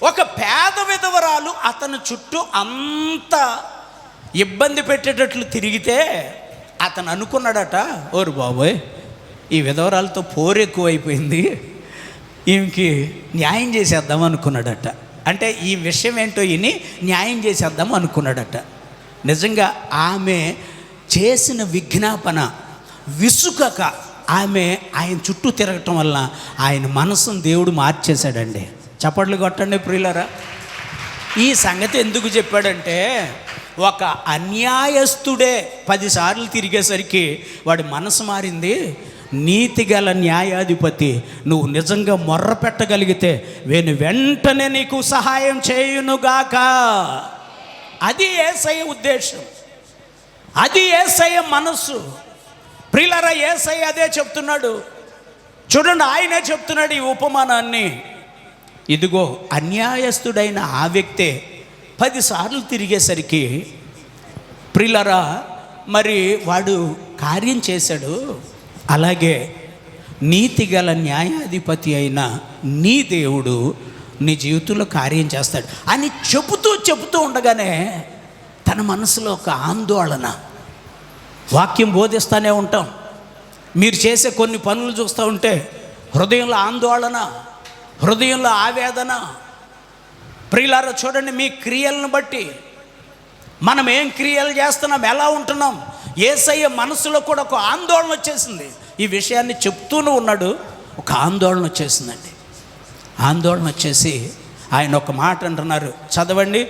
ఒక పేద విధవరాలు అతని చుట్టూ అంత ఇబ్బంది పెట్టేటట్లు తిరిగితే అతను అనుకున్నాడట, ఓరు బాబోయ్, ఈ విధవరాలతో పోరు ఎక్కువైపోయింది, ఈమెకి న్యాయం చేసేద్దాం అనుకున్నాడట. అంటే ఈ విషయం ఏంటో ఈయన న్యాయం చేసేద్దాం అనుకున్నాడట. నిజంగా ఆమె చేసిన విజ్ఞాపన విసుకక ఆమె ఆయన చుట్టూ తిరగటం వల్ల ఆయన మనసును దేవుడు మార్చేశాడండి. చప్పట్లు కొట్టండి ప్రియులారా. ఈ సంగతి ఎందుకు చెప్పాడంటే, ఒక అన్యాయస్తుడే 10 సార్లు తిరిగేసరికి వాడి మనసు మారింది. నీతిగల న్యాయాధిపతి నువ్వు నిజంగా మొర్ర పెట్టగలిగితే నేను వెంటనే నీకు సహాయం చేయునుగాక. అది యేసయ్య ఉద్దేశం, అది యేసయ్య మనస్సు. ప్రియులారా, యేసయ్య అదే చెప్తున్నాడు. చూడండి, ఆయనే చెప్తున్నాడు ఈ ఉపమానాన్ని. ఇదిగో అన్యాయస్తుడైన ఆ వ్యక్తే 10 సార్లు తిరిగేసరికి ప్రియులారా మరి వాడు కార్యం చేశాడు. అలాగే నీతిగల న్యాయాధిపతి అయిన నీ దేవుడు నీ జీవితంలో కార్యం చేస్తాడు అని చెబుతూ ఉండగానే తన మనసులో ఒక ఆందోళన. వాక్యం బోధిస్తూనే ఉంటాం, మీరు చేసే కొన్ని పనులు చూస్తూ ఉంటే హృదయంలో ఆందోళన, హృదయంలో ఆవేదన. ప్రియులారా చూడండి, మీ క్రియలను బట్టి మనం ఏం క్రియలు చేస్తున్నాం, ఎలా ఉంటున్నాం. యేసయ్య మనసులో కూడా ఒక ఆందోళన వచ్చేసింది. ఈ విషయాన్ని చెప్తూనే ఉన్నాడు, ఒక ఆందోళన వచ్చేసిందండి. ఆందోళన వచ్చేసి ఆయన ఒక మాట అంటున్నారు, చదవండి.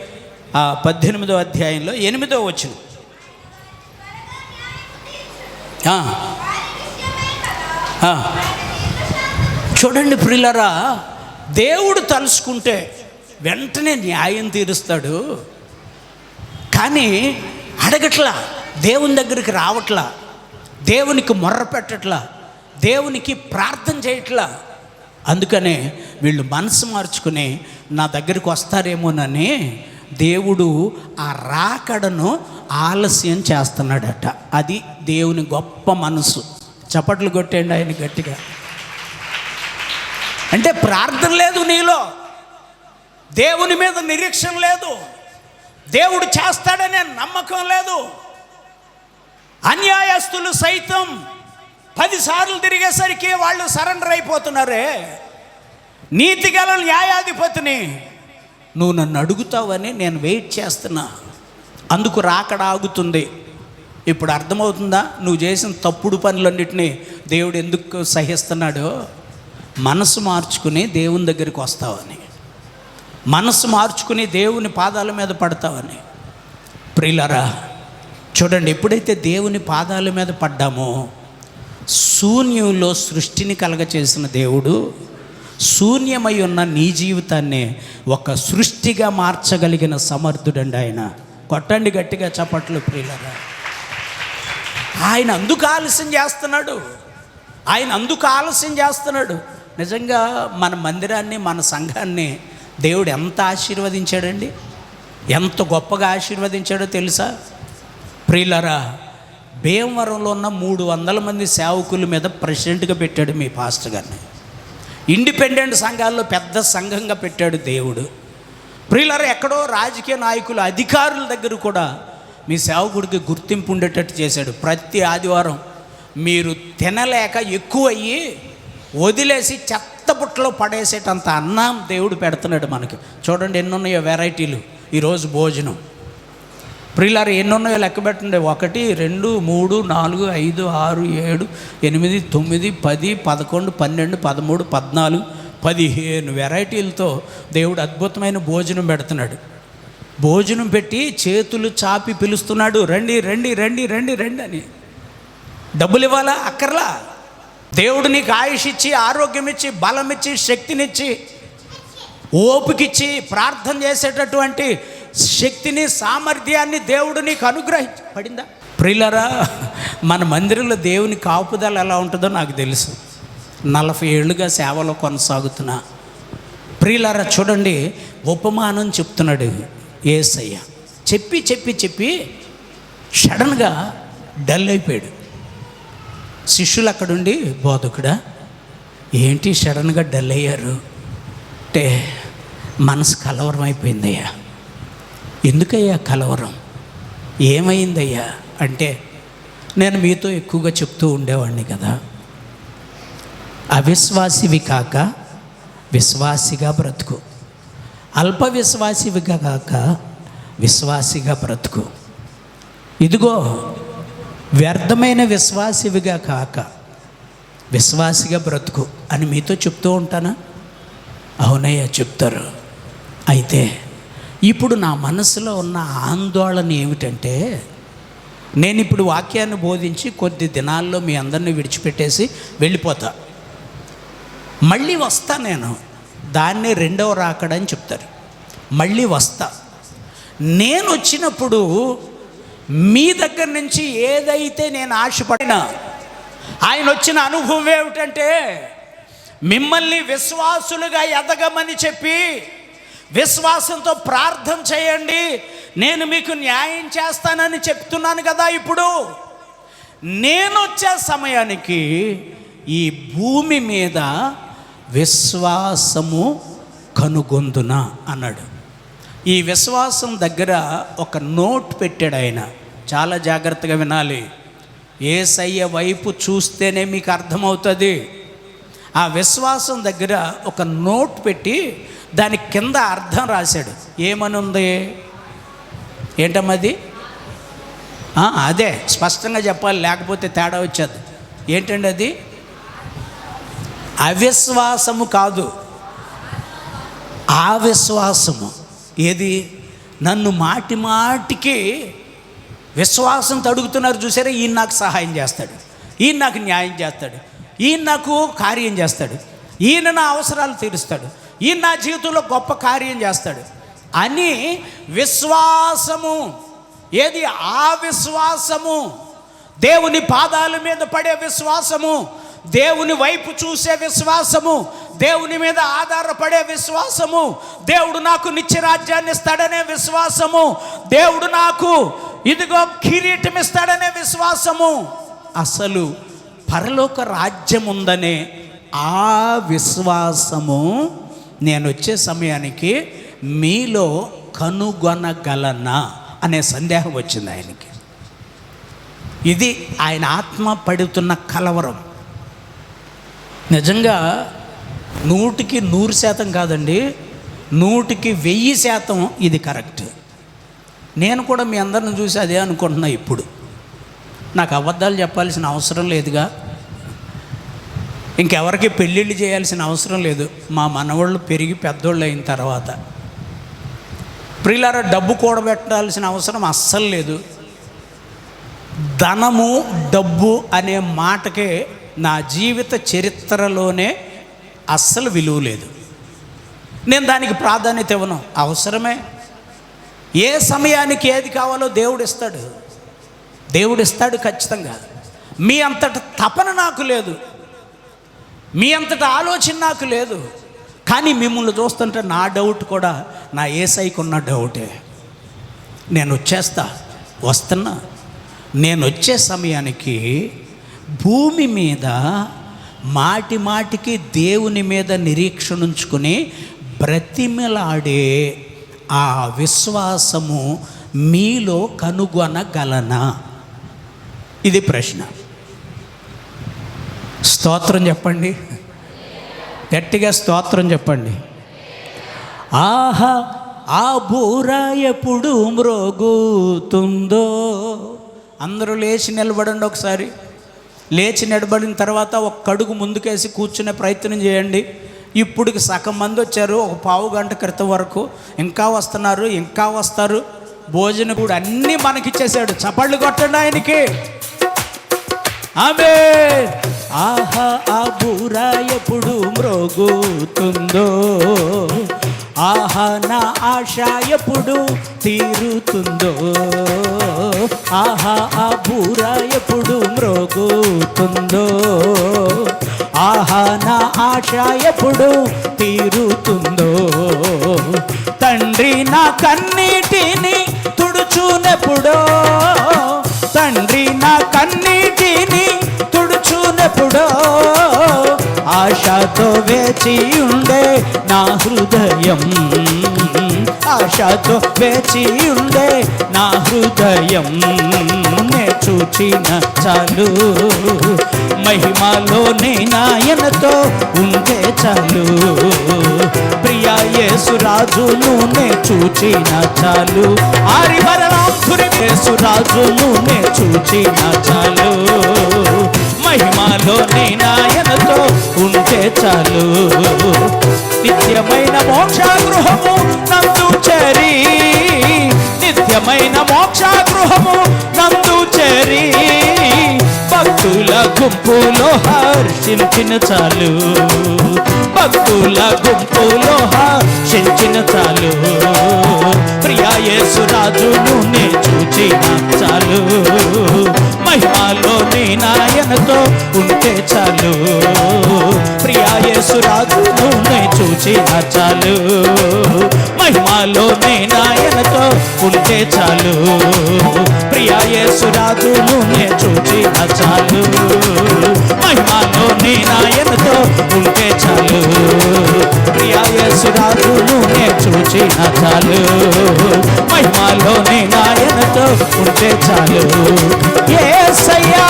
18వ అధ్యాయంలో 8వ వచనం. చూడండి ప్రియులారా, దేవుడు తలుసుకుంటే వెంటనే న్యాయం తీరుస్తాడు. కానీ అడగట్లా, దేవుని దగ్గరికి రావట్లా, దేవునికి మొర్ర పెట్టట్లా, దేవునికి ప్రార్థన చేయట్లా. అందుకనే వీళ్ళు మనసు మార్చుకుని నా దగ్గరికి వస్తారేమోనని దేవుడు ఆ రాకడను ఆలస్యం చేస్తున్నాడట. అది దేవుని గొప్ప మనసు. చప్పట్లు కొట్టండి ఆయన గట్టిగా. అంటే ప్రార్థన లేదు నీలో, దేవుని మీద నిరీక్షణ లేదు, దేవుడు చేస్తాడనే నమ్మకం లేదు. అన్యాయస్తులు సైతం 10 సార్లు తిరిగేసరికి వాళ్ళు సరెండర్ అయిపోతున్నారే. నీతిగల న్యాయాధిపతిని నువ్వు నన్ను అడుగుతావని నేను వెయిట్ చేస్తున్నా, అందుకు రాకడ ఆగుతుంది. ఇప్పుడు అర్థమవుతుందా నువ్వు చేసిన తప్పుడు పనులన్నిటినీ దేవుడు ఎందుకు సహిస్తున్నాడో? మనసు మార్చుకుని దేవుని దగ్గరికి వస్తావని, మనసు మార్చుకుని దేవుని పాదాల మీద పడతావని. ప్రియులారా చూడండి, ఎప్పుడైతే దేవుని పాదాల మీద పడ్డామో, శూన్యంలో సృష్టిని కలగచేసిన దేవుడు శూన్యమై ఉన్న నీ జీవితాన్ని ఒక సృష్టిగా మార్చగలిగిన సమర్థుడండి ఆయన. కొట్టండి గట్టిగా చప్పట్లు ప్రియులారా. ఆయన అందుకు ఆలస్యం చేస్తున్నాడు, ఆయన అందుకు ఆలస్యం చేస్తున్నాడు. నిజంగా మన మందిరాన్ని, మన సంఘాన్ని దేవుడు ఎంత ఆశీర్వదించాడండి, ఎంత గొప్పగా ఆశీర్వదించాడో తెలుసా ప్రియులారా? భీమవరంలో ఉన్న 300 మంది సేవకుల మీద ప్రెసిడెంట్గా పెట్టాడు మీ పాస్టర్ గారిని. ఇండిపెండెంట్ సంఘాల్లో పెద్ద సంఘంగా పెట్టాడు దేవుడు. ప్రియులారా, ఎక్కడో రాజకీయ నాయకులు, అధికారుల దగ్గర కూడా మీ సేవకుడికి గుర్తింపు ఉండేటట్టు చేశాడు. ప్రతి ఆదివారం మీరు తినలేక ఎక్కువయ్యి వదిలేసి చెత్తబుట్టలో పడేసేటంత అన్నం దేవుడు పెడుతున్నాడు మనకి. చూడండి ఎన్నున్నాయో వెరైటీలు ఈరోజు భోజనం. ప్రియులారా, ఎన్నున్నాయో లెక్క పెట్టండి. 1 2 3 4 5 6 7 8 9 10 11 12 13 14 15 వెరైటీలతో దేవుడు అద్భుతమైన భోజనం పెడుతున్నాడు. భోజనం పెట్టి చేతులు చాపి పిలుస్తున్నాడు, రండి రండి రండి రండి రండి అని. డబ్బులు ఇవ్వాలా? అక్కర్లా. దేవుడు నీకు ఆయుష్ ఇచ్చి, ఆరోగ్యం ఇచ్చి, బలం ఇచ్చి, శక్తినిచ్చి, ఓపికిచ్చి, ప్రార్థన చేసేటటువంటి శక్తిని, సామర్థ్యాన్ని దేవుడు నీకు అనుగ్రహించబడిందా? ప్రియులారా, మన మందిరంలో దేవుని కాపుదల ఎలా ఉంటుందో నాకు తెలుసు. 40 ఏళ్ళుగా సేవలో కొనసాగుతున్నా. ప్రియులారా చూడండి, ఉపమానం చెప్తున్నాడు యేసయ్య. చెప్పి చెప్పి చెప్పి సడన్గా డల్ అయిపోయాడు. శిష్యులు అక్కడుండి, బోధకుడా ఏంటి సడన్గా డల్ అయ్యారు అంటే, మనసు కలవరం అయిపోయిందయ్యా. ఎందుకయ్యా కలవరం? ఏమైందయ్యా అంటే, నేను మీతో ఎక్కువగా చెప్తూ ఉండేవాడిని కదా, అవిశ్వాసివి కాక విశ్వాసిగా బ్రతుకు, అల్ప విశ్వాసివిగా కాక విశ్వాసిగా బ్రతుకు. ఇదిగో వ్యర్థమైన విశ్వాసివిగా కాక విశ్వాసిగా బ్రతుకు అని మీతో చెప్తూ ఉంటానా? అవునయ్యా చెప్తారు. అయితే ఇప్పుడు నా మనసులో ఉన్న ఆందోళన ఏమిటంటే, నేను ఇప్పుడు వాక్యాన్ని బోధించి కొద్ది దినాల్లో మీ అందరినీ విడిచిపెట్టేసి వెళ్ళిపోతా, మళ్ళీ వస్తా. నేను దాన్ని 2వ రాకడని చెప్తారు. మళ్ళీ వస్తా. నేను వచ్చినప్పుడు మీ దగ్గర నుంచి ఏదైతే నేను ఆశపడినా, ఆయన వచ్చిన అనుభవం ఏమిటంటే, మిమ్మల్ని విశ్వాసులుగా ఎదగమని చెప్పి, విశ్వాసంతో ప్రార్థన చేయండి, నేను మీకు న్యాయం చేస్తానని చెప్తున్నాను కదా. ఇప్పుడు నేను వచ్చే సమయానికి ఈ భూమి మీద విశ్వాసము కనుగొందునా అన్నాడు. ఈ విశ్వాసం దగ్గర ఒక నోట్ పెట్టాడు ఆయన. చాలా జాగ్రత్తగా వినాలి. యేసయ్య వైపు చూస్తేనే మీకు అర్థమవుతుంది. ఆ విశ్వాసం దగ్గర ఒక నోట్ పెట్టి దాని కింద అర్థం రాశాడు. ఏమని ఉంది? ఏంటమ్మది? అదే స్పష్టంగా చెప్పాలి, లేకపోతే తేడా వచ్చేది. ఏంటండి అది? అవిశ్వాసము కాదు, ఆ విశ్వాసము. ఏది? నన్ను మాటి మాటికి విశ్వాసంతో అడుగుతున్నారు చూసారా, ఈయన నాకు సహాయం చేస్తాడు, ఈయన నాకు న్యాయం చేస్తాడు, ఈయన నాకు కార్యం చేస్తాడు, ఈయన నా అవసరాలు తీరుస్తాడు, ఈయన నా జీవితంలో గొప్ప కార్యం చేస్తాడు అని విశ్వాసము. ఏది? ఆ విశ్వాసము. దేవుని పాదాల మీద పడే విశ్వాసము, దేవుని వైపు చూసే విశ్వాసము, దేవుని మీద ఆధారపడే విశ్వాసము, దేవుడు నాకు నిత్యరాజ్యాన్ని ఇస్తాడనే విశ్వాసము, దేవుడు నాకు ఇదిగో కిరీటం ఇస్తాడనే విశ్వాసము, అసలు పరలోక రాజ్యం ఉందనే ఆ విశ్వాసము నేను వచ్చే సమయానికి మీలో కనుగొనగలనా అనే సందేహం వచ్చింది ఆయనకి. ఇది ఆయన ఆత్మ పడుతున్న కలవరం. నిజంగా 100కి 100% కాదండి, 100కి 1000% ఇది కరెక్ట్. నేను కూడా మీ అందరిని చూసి అదే అనుకుంటున్నా. ఇప్పుడు నాకు అబద్ధాలు చెప్పాల్సిన అవసరం లేదుగా, ఇంకెవరికి పెళ్ళిళ్ళు చేయాల్సిన అవసరం లేదు. మా మనవాళ్ళు పెరిగి పెద్దోళ్ళు అయిన తర్వాత ప్రియులారా డబ్బు కూడబెట్టాల్సిన అవసరం అస్సలు లేదు. ధనము డబ్బు అనే మాటకే నా జీవిత చరిత్రలోనే అస్సలు విలువ లేదు. నేను దానికి ప్రాధాన్యత ఇవ్వను. అవసరమే, ఏ సమయానికి ఏది కావాలో దేవుడు ఇస్తాడు ఖచ్చితంగా. మీ అంతట తపన నాకు లేదు, మీ అంతట ఆలోచన నాకు లేదు. కానీ మిమ్మల్ని చూస్తుంటే నా డౌట్ కూడా నా యేసయ్యకు ఉన్న డౌటే. నేను వస్తున్నా. నేను వచ్చే సమయానికి భూమి మీద మాటి మాటికి దేవుని మీద నిరీక్షణ ఉంచుకుని బ్రతిమిలాడే ఆ విశ్వాసము మీలో కనుగొనగలనా? ఇది ప్రశ్న. స్తోత్రం చెప్పండి, గట్టిగా స్తోత్రం చెప్పండి. ఆహా, ఆ బూర ఎప్పుడు మ్రోగుతుందో. అందరూ లేచి నిలబడండి. ఒకసారి లేచి నిలబడిన తర్వాత ఒక అడుగు ముందుకేసి కూర్చునే ప్రయత్నం చేయండి. ఇప్పుడుకి సగం మంది వచ్చారు, ఒక పావు గంట క్రితం వరకు. ఇంకా వస్తున్నారు, ఇంకా వస్తారు. భోజనం కూడా అన్నీ మనకిచ్చేసాడు. చప్పళ్ళు కొట్టండి ఆయనకి. ఆమేన్. ఆహా, ఆ బూర ఎప్పుడు మ్రోగుతుందో, ఆహా నా ఆశ ఎప్పుడు తీరుతుందో. ఆహా, ఆ బూర ఎప్పుడు మ్రోగుతుందో, ఆహా నా ఆశ ఎప్పుడు తీరుతుందో. తండ్రి నా కన్నీటిని తుడుచునెప్పుడో, తండ్రి నా కన్నీటిని తుడుచునెప్పుడో. ఆశతో వేచి ఉండే నా హృదయం, ఆశతో వేచి ఉండే నా హృదయం. నే చూచిన చాలు, మహిమలోనే నాయనతో ఉంటే చాలు. ప్రియా యేసురాజును నే చూచిన చాలు. ఆరివరణాంధుని యేసురాజును నే చూచిన చాలు. మహిమలోనే నాయనతో ఉంటే చాలు. నిత్యమైన మోక్షగృహము నందు చేరి, నిత్యమైన మోక్షగృహము నందు చేరి, భక్తుల గుంపులో హర్షించిన చాలు. భక్తుల గుంపులో హర్షించిన చాలు. ప్రియా యేసురాజును నే చూచిన చాలు. మహిమలోని నాయనతో ఉంటే చాలు. ప్రియా యేసురాజును నే చూచిన చాలు. మహిమలోని నాయనతో ఉంటే చాలు. ప్రియా యేసురాజును నే చూచిన చాలు. మహిమలోని నాయనతో ఉంటే చాలు. ప్రియా యేసురాజును నే చూచిన చాలు. మహిమలోని నాయనతో ఉంటే చాలు. యేసయ్యా,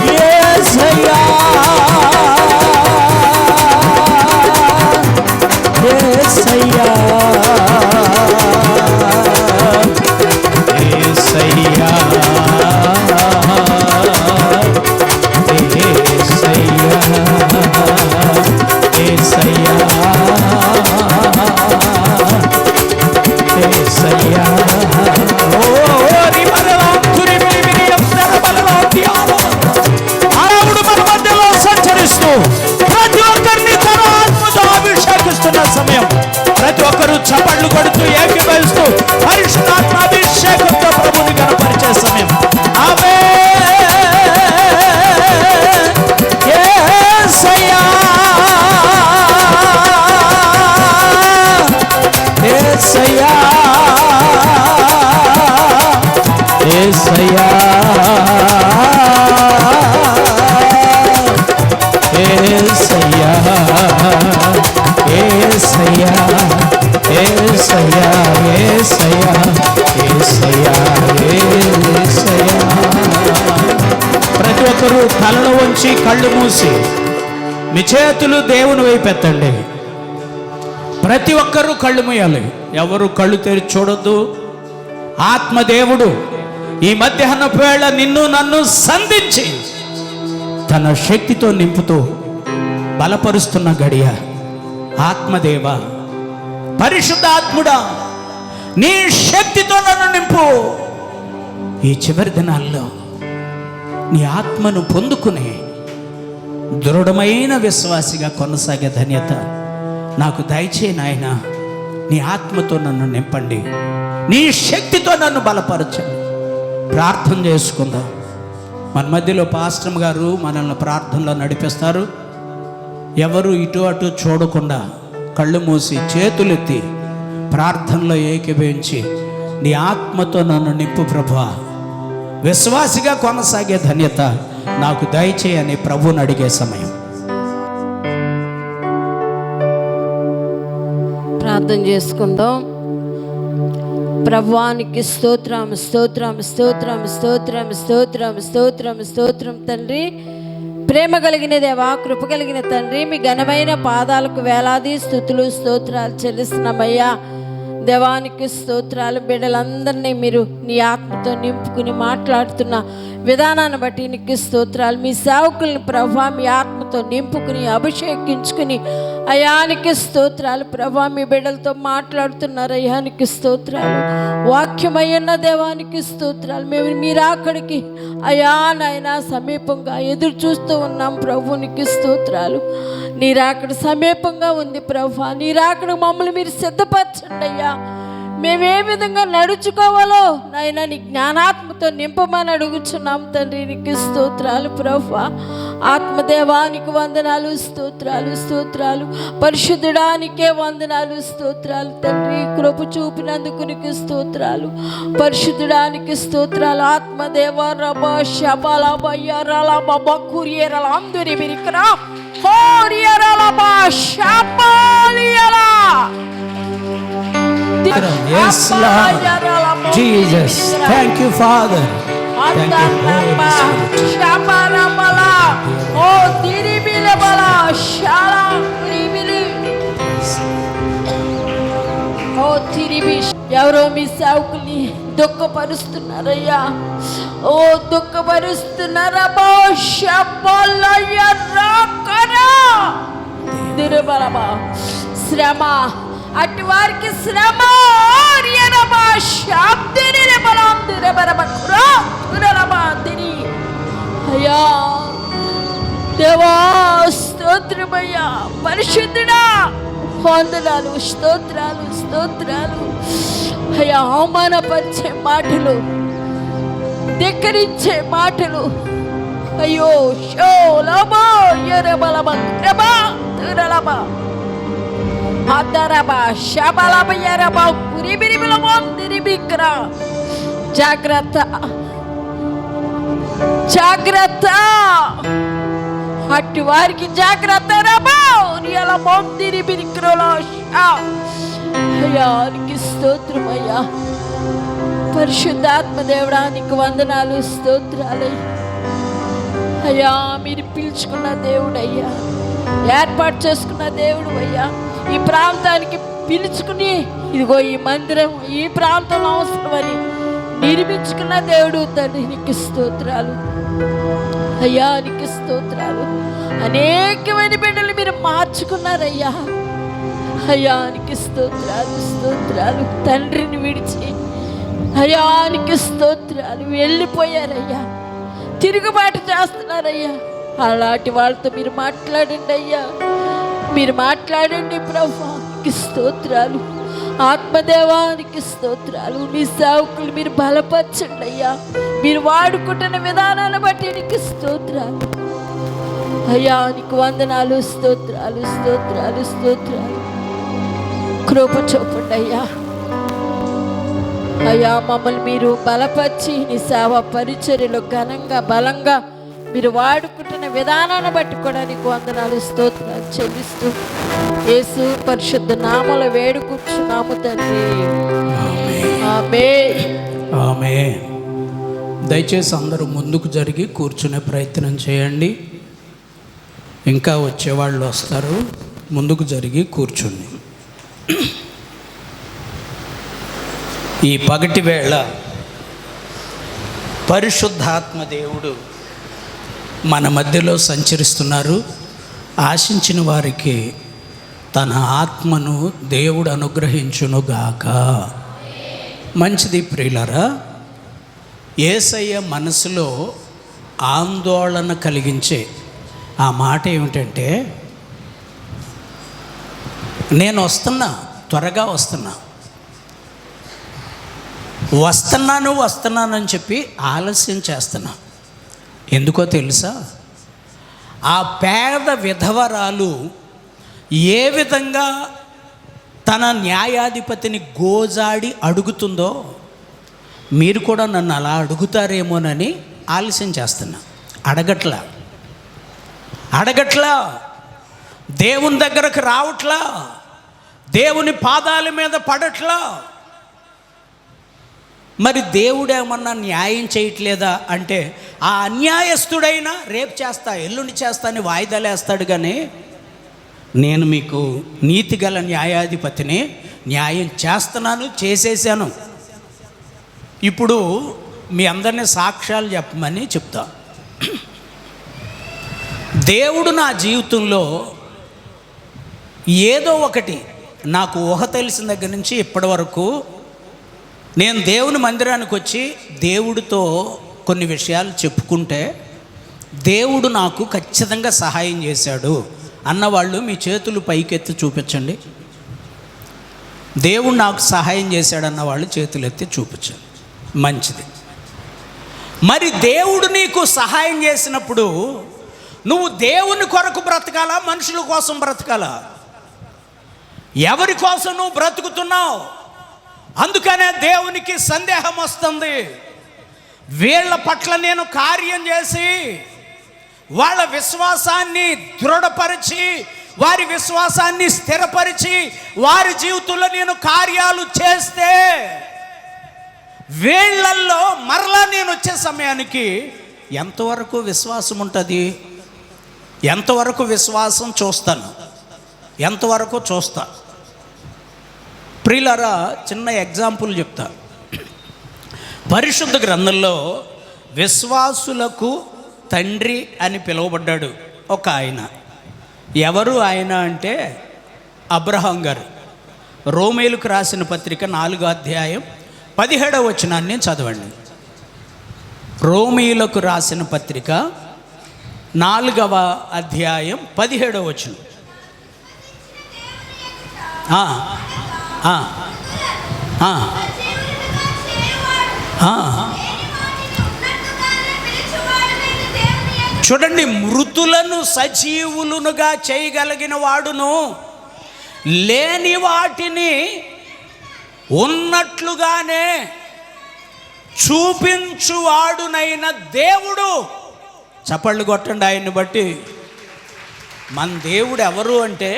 యేసయ్యా, యేసయ్యా, యేసయ్యా, యేసయ్యా, యేసయ్యా, యేసయ్యా యేసయ్యా యేసయ్యా యేసయ్యా యేసయ్యా యేసయ్యా యేసయ్యా. ప్రతి ఒక్కరూ తలలో ఉంచి కళ్ళు మూసి మీ చేతులు దేవుని వైపు ఎత్తండి. ప్రతి ఒక్కరూ కళ్ళు మూయాలి, ఎవరు కళ్ళు తెరిచి చూడొద్దు. ఆత్మదేవుడు ఈ మధ్యాహ్నపు వేళ నిన్ను నన్ను సంధించి తన శక్తితో నింపుతూ బలపరుస్తున్న గడియ. ఆత్మదేవ, పరిశుద్ధాత్ముడా, నీ శక్తితో నన్ను నింపు. ఈ చివరి దినాల్లో నీ ఆత్మను పొందుకునే దృఢమైన విశ్వాసిగా కొనసాగే ధన్యత నాకు దయచేయి నాయన. నీ ఆత్మతో నన్ను నింపండి, నీ శక్తితో నన్ను బలపరచండి. ప్రార్థన చేసుకుందాం. మన మధ్యలో పాస్టర్ గారు మనల్ని ప్రార్థనలో నడిపిస్తారు. ఎవరు ఇటు అటు చూడకుండా కళ్ళు మూసి చేతులెత్తి ప్రార్థనలో ఏకీభవించి నీ ఆత్మతో నన్ను నింపు ప్రభువా, విశ్వాసిగా కొనసాగే ధన్యత నాకు దయచేయని ప్రభువుని అడిగే సమయం. ప్రార్థన చేసుకుందాం. ప్రభువానికి స్తోత్రం స్తోత్రం స్తోత్రం స్తోత్రం స్తోత్రం స్తోత్రం స్తోత్రం తండ్రి. ప్రేమ కలిగిన దేవా, కృప కలిగిన తండ్రి, మీ ఘనమైన పాదాలకు వేలాది స్తుతులు స్తోత్రాలు చెల్లిస్తున్నామయ్యా. దేవానికి స్తోత్రాలు. బిడ్డలందరినీ మీరు నీ ఆత్మతో నింపుకుని మాట్లాడుతున్న విధానాన్ని బట్టి నీకు స్తోత్రాలు. మీ సేవకుల్ని ప్రభా మీ ఆత్మతో నింపుకుని అభిషేకించుకుని అయానికి స్తోత్రాలు. ప్రభా మీ బిడ్డలతో మాట్లాడుతున్నారు, అయానికి స్తోత్రాలు. వాక్యమయ్యన్న దేవానికి స్తోత్రాలు. మేము మీరాకడికి అయా నాయన సమీపంగా ఎదురు చూస్తూ ఉన్నాం. ప్రభునికి స్తోత్రాలు. నీరాకడ సమీపంగా ఉంది ప్రభా. నీరాకడ మమ్మల్ని మీరు సిద్ధపరచండి అయ్యా. మేము ఏ విధంగా నడుచుకోవాలో నాయన నీ జ్ఞానాత్మతో నింపమని అడుగుచున్నాం తండ్రి. నీకు స్తోత్రాలు ప్రభా. ఆత్మదేవానికి వందనాలు స్తోత్రాలు స్తోత్రాలు. పరిశుద్ధుడానికే వందనాలు స్తోత్రాలు తండ్రి. కృప చూపినందుకు నీకు స్తోత్రాలు. పరిశుద్ధుడానికి స్తోత్రాలు. ఆత్మదేవ రబ శబల బయ్యరల బబ కురియరల అందరి బిరికరా హోరియరల బ శబలియలా. Yes, Lord Jesus. Thank you, Father. Thank you, Holy Spirit. ఎవరో మీ సేవకుల్ని దుఃఖపరుస్తున్నారయ్యా. ఓ దుఃఖపరుస్తున్నారా శ్రమ, అటు వారికి శ్రమ. అయ్యా దేవా స్తోత్రమయ్యా. పరిశుద్ధుడా వందనాలు స్తోత్రాలు స్తోత్రాలు. అయ్యా అవమానపరిచే మాటలు, ధిక్కరించే మాటలు, అయ్యో షోలబో ఎరబలబ కృబా తురలబ అదరబా శబలబ ఎరబ కురిబిరిబిలబ దిరిబిక్రా. జాగ్రత్త జాగ్రత్త, అట్టి వారికి జాగ్రత్త. రబా రియల బొమ్ దిరిబిరిక్రోలో అయ్యానికి స్తోత్రమయ్యా. పరిశుద్ధాత్మ దేవుడానికి వందనాలు స్తోత్రాలు అయ్యా. మీరు పిలుచుకున్న దేవుడు అయ్యా, ఏర్పాటు చేసుకున్న దేవుడు అయ్యా. ఈ ప్రాంతానికి పిలుచుకుని ఇదిగో ఈ మందిరం ఈ ప్రాంతంలో అవసరమని నిర్మించుకున్న దేవుడు తండ్రి. నీకు స్తోత్రాలు అయ్యా, నీకు స్తోత్రాలు. అనేకమైన బిడ్డలు మీరు మార్చుకున్నారయ్యా. అయ్యా నీకు స్తోత్రాలు స్తోత్రాలు. తండ్రిని విడిచి అయ్యా నీకు స్తోత్రాలు వెళ్ళిపోయారయ్యా, తిరుగుబాటు చేస్తున్నారయ్యా. అలాంటి వాళ్ళతో మీరు మాట్లాడండి అయ్యా, మీరు మాట్లాడండి ప్రభువా. నీకు స్తోత్రాలు. ఆత్మదేవానికి స్తోత్రాలు. నీ సేవకులు మీరు బలపరచండి అయ్యా. మీరు వాడుకుంటున్న విధానాన్ని బట్టి నీకు స్తోత్రాలు అయ్యా. నీకు వందనాలు స్తోత్రాలు స్తోత్రాలు స్తోత్రాలు. కృప చూపండి అయ్యా. అయ్యా మమ్మల్ని మీరు బలపరిచి నీ సేవ పరిచర్యలు ఘనంగా బలంగా మీరు వాడుకుంటున్న విధానాన్ని బట్టి కూడా నీకు వందనాలు స్తోత్రాలు చెల్లిస్తూ యేసు పరిశుద్ధ నామములో వేడుకుంటున్నాము తండ్రి. ఆమేన్. ఆమేన్. దయచేసి అందరూ ముందుకు జరిగి కూర్చునే ప్రయత్నం చేయండి. ఇంకా వచ్చేవాళ్ళు వస్తారు. ముందుకు జరిగి కూర్చుని ఈ పగటి వేళ పరిశుద్ధాత్మ దేవుడు మన మధ్యలో సంచరిస్తున్నారు. ఆశించిన వారికి తన ఆత్మను దేవుడు అనుగ్రహించునుగాక. మంచిది ప్రియులారా. యేసయ్య మనసులో ఆందోళన కలిగించే ఆ మాట ఏమిటంటే, నేను వస్తున్నా, త్వరగా వస్తున్నానని చెప్పి ఆలస్యం చేస్తున్నా. ఎందుకో తెలుసా? ఆ పేద విధవరాలు ఏ విధంగా తన న్యాయాధిపతిని గోజాడి అడుగుతుందో మీరు కూడా నన్ను అలా అడుగుతారేమోనని ఆలస్యం చేస్తున్నా. అడగట్లా, దేవుని దగ్గరకు రావట్లా, దేవుని పాదాల మీద పడట్లా. మరి దేవుడు ఏమన్నా న్యాయం చేయట్లేదా అంటే, ఆ అన్యాయస్తుడైనా రేపు చేస్తా, ఎల్లుండి చేస్తా అని వాయిదాలు వేస్తాడు. కానీ నేను మీకు నీతిగల న్యాయాధిపతిని, న్యాయం చేస్తున్నాను, చేసేసాను. ఇప్పుడు మీ అందరినీ సాక్ష్యాలు చెప్పమని చెప్తా. దేవుడు నా జీవితంలో ఏదో ఒకటి, నాకు ఊహ తెలిసిన దగ్గర నుంచి ఇప్పటి వరకు నేను దేవుని మందిరానికి వచ్చి దేవుడితో కొన్ని విషయాలు చెప్పుకుంటే దేవుడు నాకు ఖచ్చితంగా సహాయం చేశాడు అన్నవాళ్ళు మీ చేతులు పైకెత్తి చూపించండి. దేవుడు నాకు సహాయం చేశాడు అన్నవాళ్ళు చేతులు ఎత్తి చూపించండి. మంచిది. మరి దేవుడు నీకు సహాయం చేసినప్పుడు నువ్వు దేవుని కొరకు బ్రతకాలా, మనుషుల కోసం బ్రతకాలా? ఎవరి కోసం నువ్వు బ్రతుకుతున్నావు? అందుకనే దేవునికి సందేహం వస్తుంది. వీళ్ళ పట్ల నేను కార్యం చేసి వాళ్ళ విశ్వాసాన్ని దృఢపరిచి, వారి విశ్వాసాన్ని స్థిరపరిచి, వారి జీవితంలో నేను కార్యాలు చేస్తే వీళ్ళల్లో మరలా నేను వచ్చే సమయానికి ఎంతవరకు విశ్వాసం ఉంటుంది, ఎంతవరకు విశ్వాసం చూస్తాను, ఎంతవరకు చూస్తా. ప్రియులారా, చిన్న ఎగ్జాంపుల్ చెప్తా. పరిశుద్ధ గ్రంథంలో విశ్వాసులకు తండ్రి అని పిలువబడ్డాడు ఒక ఆయన. ఎవరు ఆయన అంటే అబ్రహాం గారు. రోమేలుకు రాసిన పత్రిక 4వ అధ్యాయం 17వ వచనాన్ని చదవండి. రోమీయులకు రాసిన పత్రిక 4వ అధ్యాయం 17వ వచనం. చూడండి, మృతులను సజీవులుగా చేయగలిగిన వాడును, లేని వాటిని ఉన్నట్లుగానే చూపించువాడునైన దేవుడు. చప్పళ్ళు కొట్టండి ఆయన్ని బట్టి. మన దేవుడు ఎవరు అంటే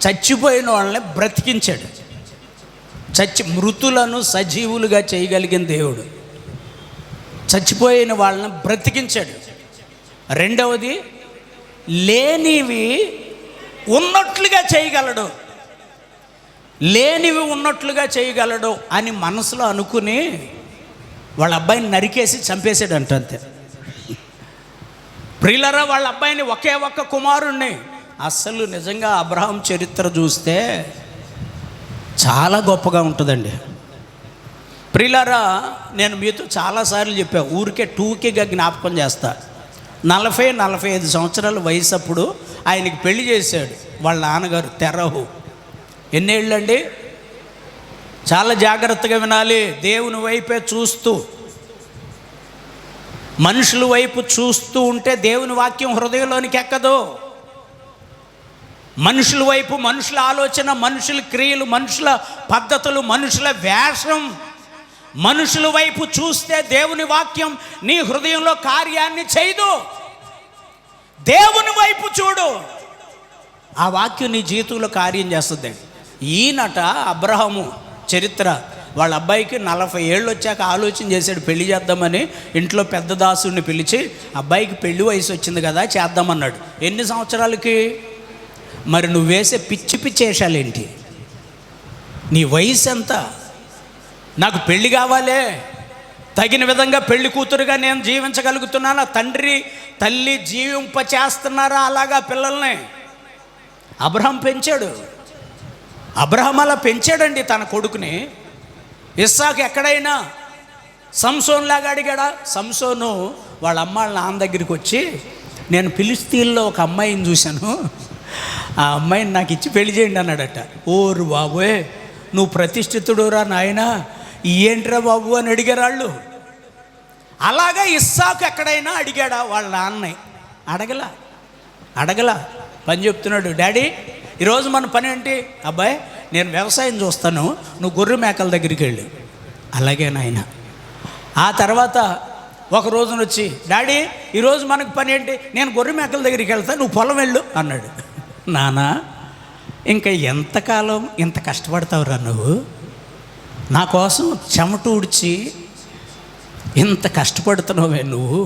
చచ్చిపోయిన వాళ్ళని బ్రతికించాడు. మృతులను సజీవులుగా చేయగలిగిన దేవుడు చచ్చిపోయిన వాళ్ళని బ్రతికించాడు. రెండవది, లేనివి ఉన్నట్లుగా చేయగలడు, లేనివి ఉన్నట్లుగా చేయగలడు అని మనసులో అనుకుని వాళ్ళ అబ్బాయిని నరికేసి చంపేశాడంట. అంతే. ప్రియులరా, వాళ్ళ అబ్బాయిని ఒకే ఒక్క కుమారుణ్ణి. అసలు నిజంగా అబ్రహాం చరిత్ర చూస్తే చాలా గొప్పగా ఉంటుందండి. ప్రియులారా, నేను మీతో చాలాసార్లు చెప్పా, ఊరికే టూకీగా జ్ఞాపకం చేస్తా. 40-45 సంవత్సరాల వయసు అప్పుడు ఆయనకి పెళ్లి చేశాడు వాళ్ళ నాన్నగారు తెరహు. ఎన్నేళ్ళండి? చాలా జాగ్రత్తగా వినాలి. దేవుని వైపే చూస్తూ, మనుషుల వైపు చూస్తూ ఉంటే దేవుని వాక్యం హృదయంలోనికి ఎక్కదు. మనుషుల వైపు, మనుషుల ఆలోచన, మనుషుల క్రియలు, మనుషుల పద్ధతులు, మనుషుల వేషం, మనుషుల వైపు చూస్తే దేవుని వాక్యం నీ హృదయంలో కార్యాన్ని చేయదు. దేవుని వైపు చూడు, ఆ వాక్యం నీ జీవితంలో కార్యం చేస్తుంది. ఈయనట అబ్రహాము చరిత్ర, వాళ్ళ అబ్బాయికి 40 ఏళ్ళు వచ్చాక ఆలోచన చేశాడు పెళ్లి చేద్దామని. ఇంట్లో పెద్ద దాసుడిని పిలిచి, అబ్బాయికి పెళ్లి వయసు వచ్చింది కదా చేద్దామన్నాడు. ఎన్ని సంవత్సరాలకి? మరి నువ్వు వేసే పిచ్చి పిచ్చి వేషాలేంటి? నీ వయసు ఎంత? నాకు పెళ్లి కావాలే, తగిన విధంగా పెళ్లి కూతురుగా నేను జీవించగలుగుతున్నానా? తండ్రి తల్లి జీవింపచేస్తున్నారా అలాగా పిల్లల్ని? అబ్రహాం పెంచాడు. అబ్రహాం అలా పెంచాడండి తన కొడుకుని. ఇస్సాకు ఎక్కడైనా సంసోన్లాగా అడిగాడా? సంసోను వాళ్ళ అమ్మ వాళ్ళ నాన్న దగ్గరికి వచ్చి, నేను ఫిలిస్తీన్లో ఒక అమ్మాయిని చూశాను, ఆ అమ్మాయిని నాకు ఇచ్చి పెళ్లి చేయండి అన్నాడట. ఓరు బాబోయ్, నువ్వు ప్రతిష్ఠితుడురా నాయన, ఏంట్రా బాబు అని అడిగారు వాళ్ళు. అలాగా ఇస్సాకు ఎక్కడైనా అడిగాడా వాళ్ళ నాన్నని? అడగలా. పని చెప్తున్నాడు, డాడీ ఈరోజు మన పని ఏంటి? అబ్బాయి నేను వ్యవసాయం చూస్తాను, నువ్వు గొర్రె మేకల దగ్గరికి వెళ్ళు. అలాగే నాయన. ఆ తర్వాత ఒక రోజున వచ్చి, డాడీ ఈరోజు మనకు పని ఏంటి? నేను గొర్రె మేకల దగ్గరికి వెళ్తాను, నువ్వు పొలం వెళ్ళు అన్నాడు. నానా ఇంకా ఎంతకాలం ఇంత కష్టపడతావురా నువ్వు? నా కోసం చెమట ఊడ్చి ఇంత కష్టపడుతున్నావే నువ్వు,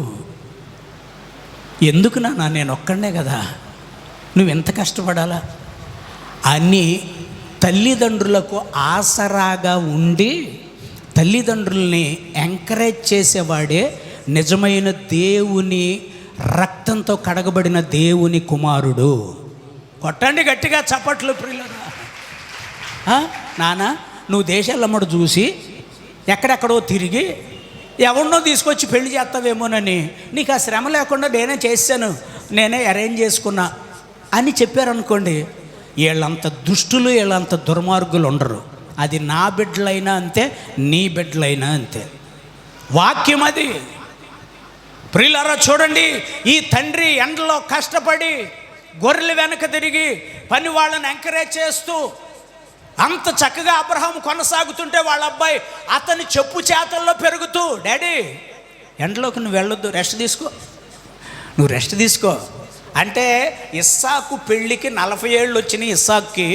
ఎందుకు నాన్న? నేను ఒక్కడే కదా, నువ్వు ఎంత కష్టపడాలా అని తల్లిదండ్రులకు ఆసరాగా ఉండి తల్లిదండ్రుల్ని ఎంకరేజ్ చేసేవాడే నిజమైన దేవుని రక్తంతో కడగబడిన దేవుని కుమారుడు. కొట్టండి గట్టిగా చప్పట్లు ప్రియులారా. నాన్న నువ్వు దేశాలమ్మడు చూసి ఎక్కడెక్కడో తిరిగి ఎవరినో తీసుకొచ్చి పెళ్లి చేస్తావేమోనని నీకు ఆ శ్రమ లేకుండా నేనే చేశాను, నేనే అరేంజ్ చేసుకున్నా అని చెప్పారనుకోండి, వీళ్ళంత దుష్టులు, వీళ్ళంత దుర్మార్గులు ఉండరు. అది నా బిడ్డలైనా అంతే, నీ బిడ్డలైనా అంతే. వాక్యం అది. ప్రియులారా చూడండి, ఈ తండ్రి ఎండలో కష్టపడి గొర్రెలు వెనక తిరిగి పని వాళ్ళని ఎంకరేజ్ చేస్తూ అంత చక్కగా అబ్రహాం కొనసాగుతుంటే వాళ్ళ అబ్బాయి అతని చెప్పు చేతల్లో పెరుగుతూ, డాడీ ఎండలోకి నువ్వు వెళ్ళొద్దు, నువ్వు రెస్ట్ తీసుకో అంటే ఇస్సాకు పెళ్ళికి 40 ఏళ్ళు వచ్చినాయి ఇస్సాకుకి,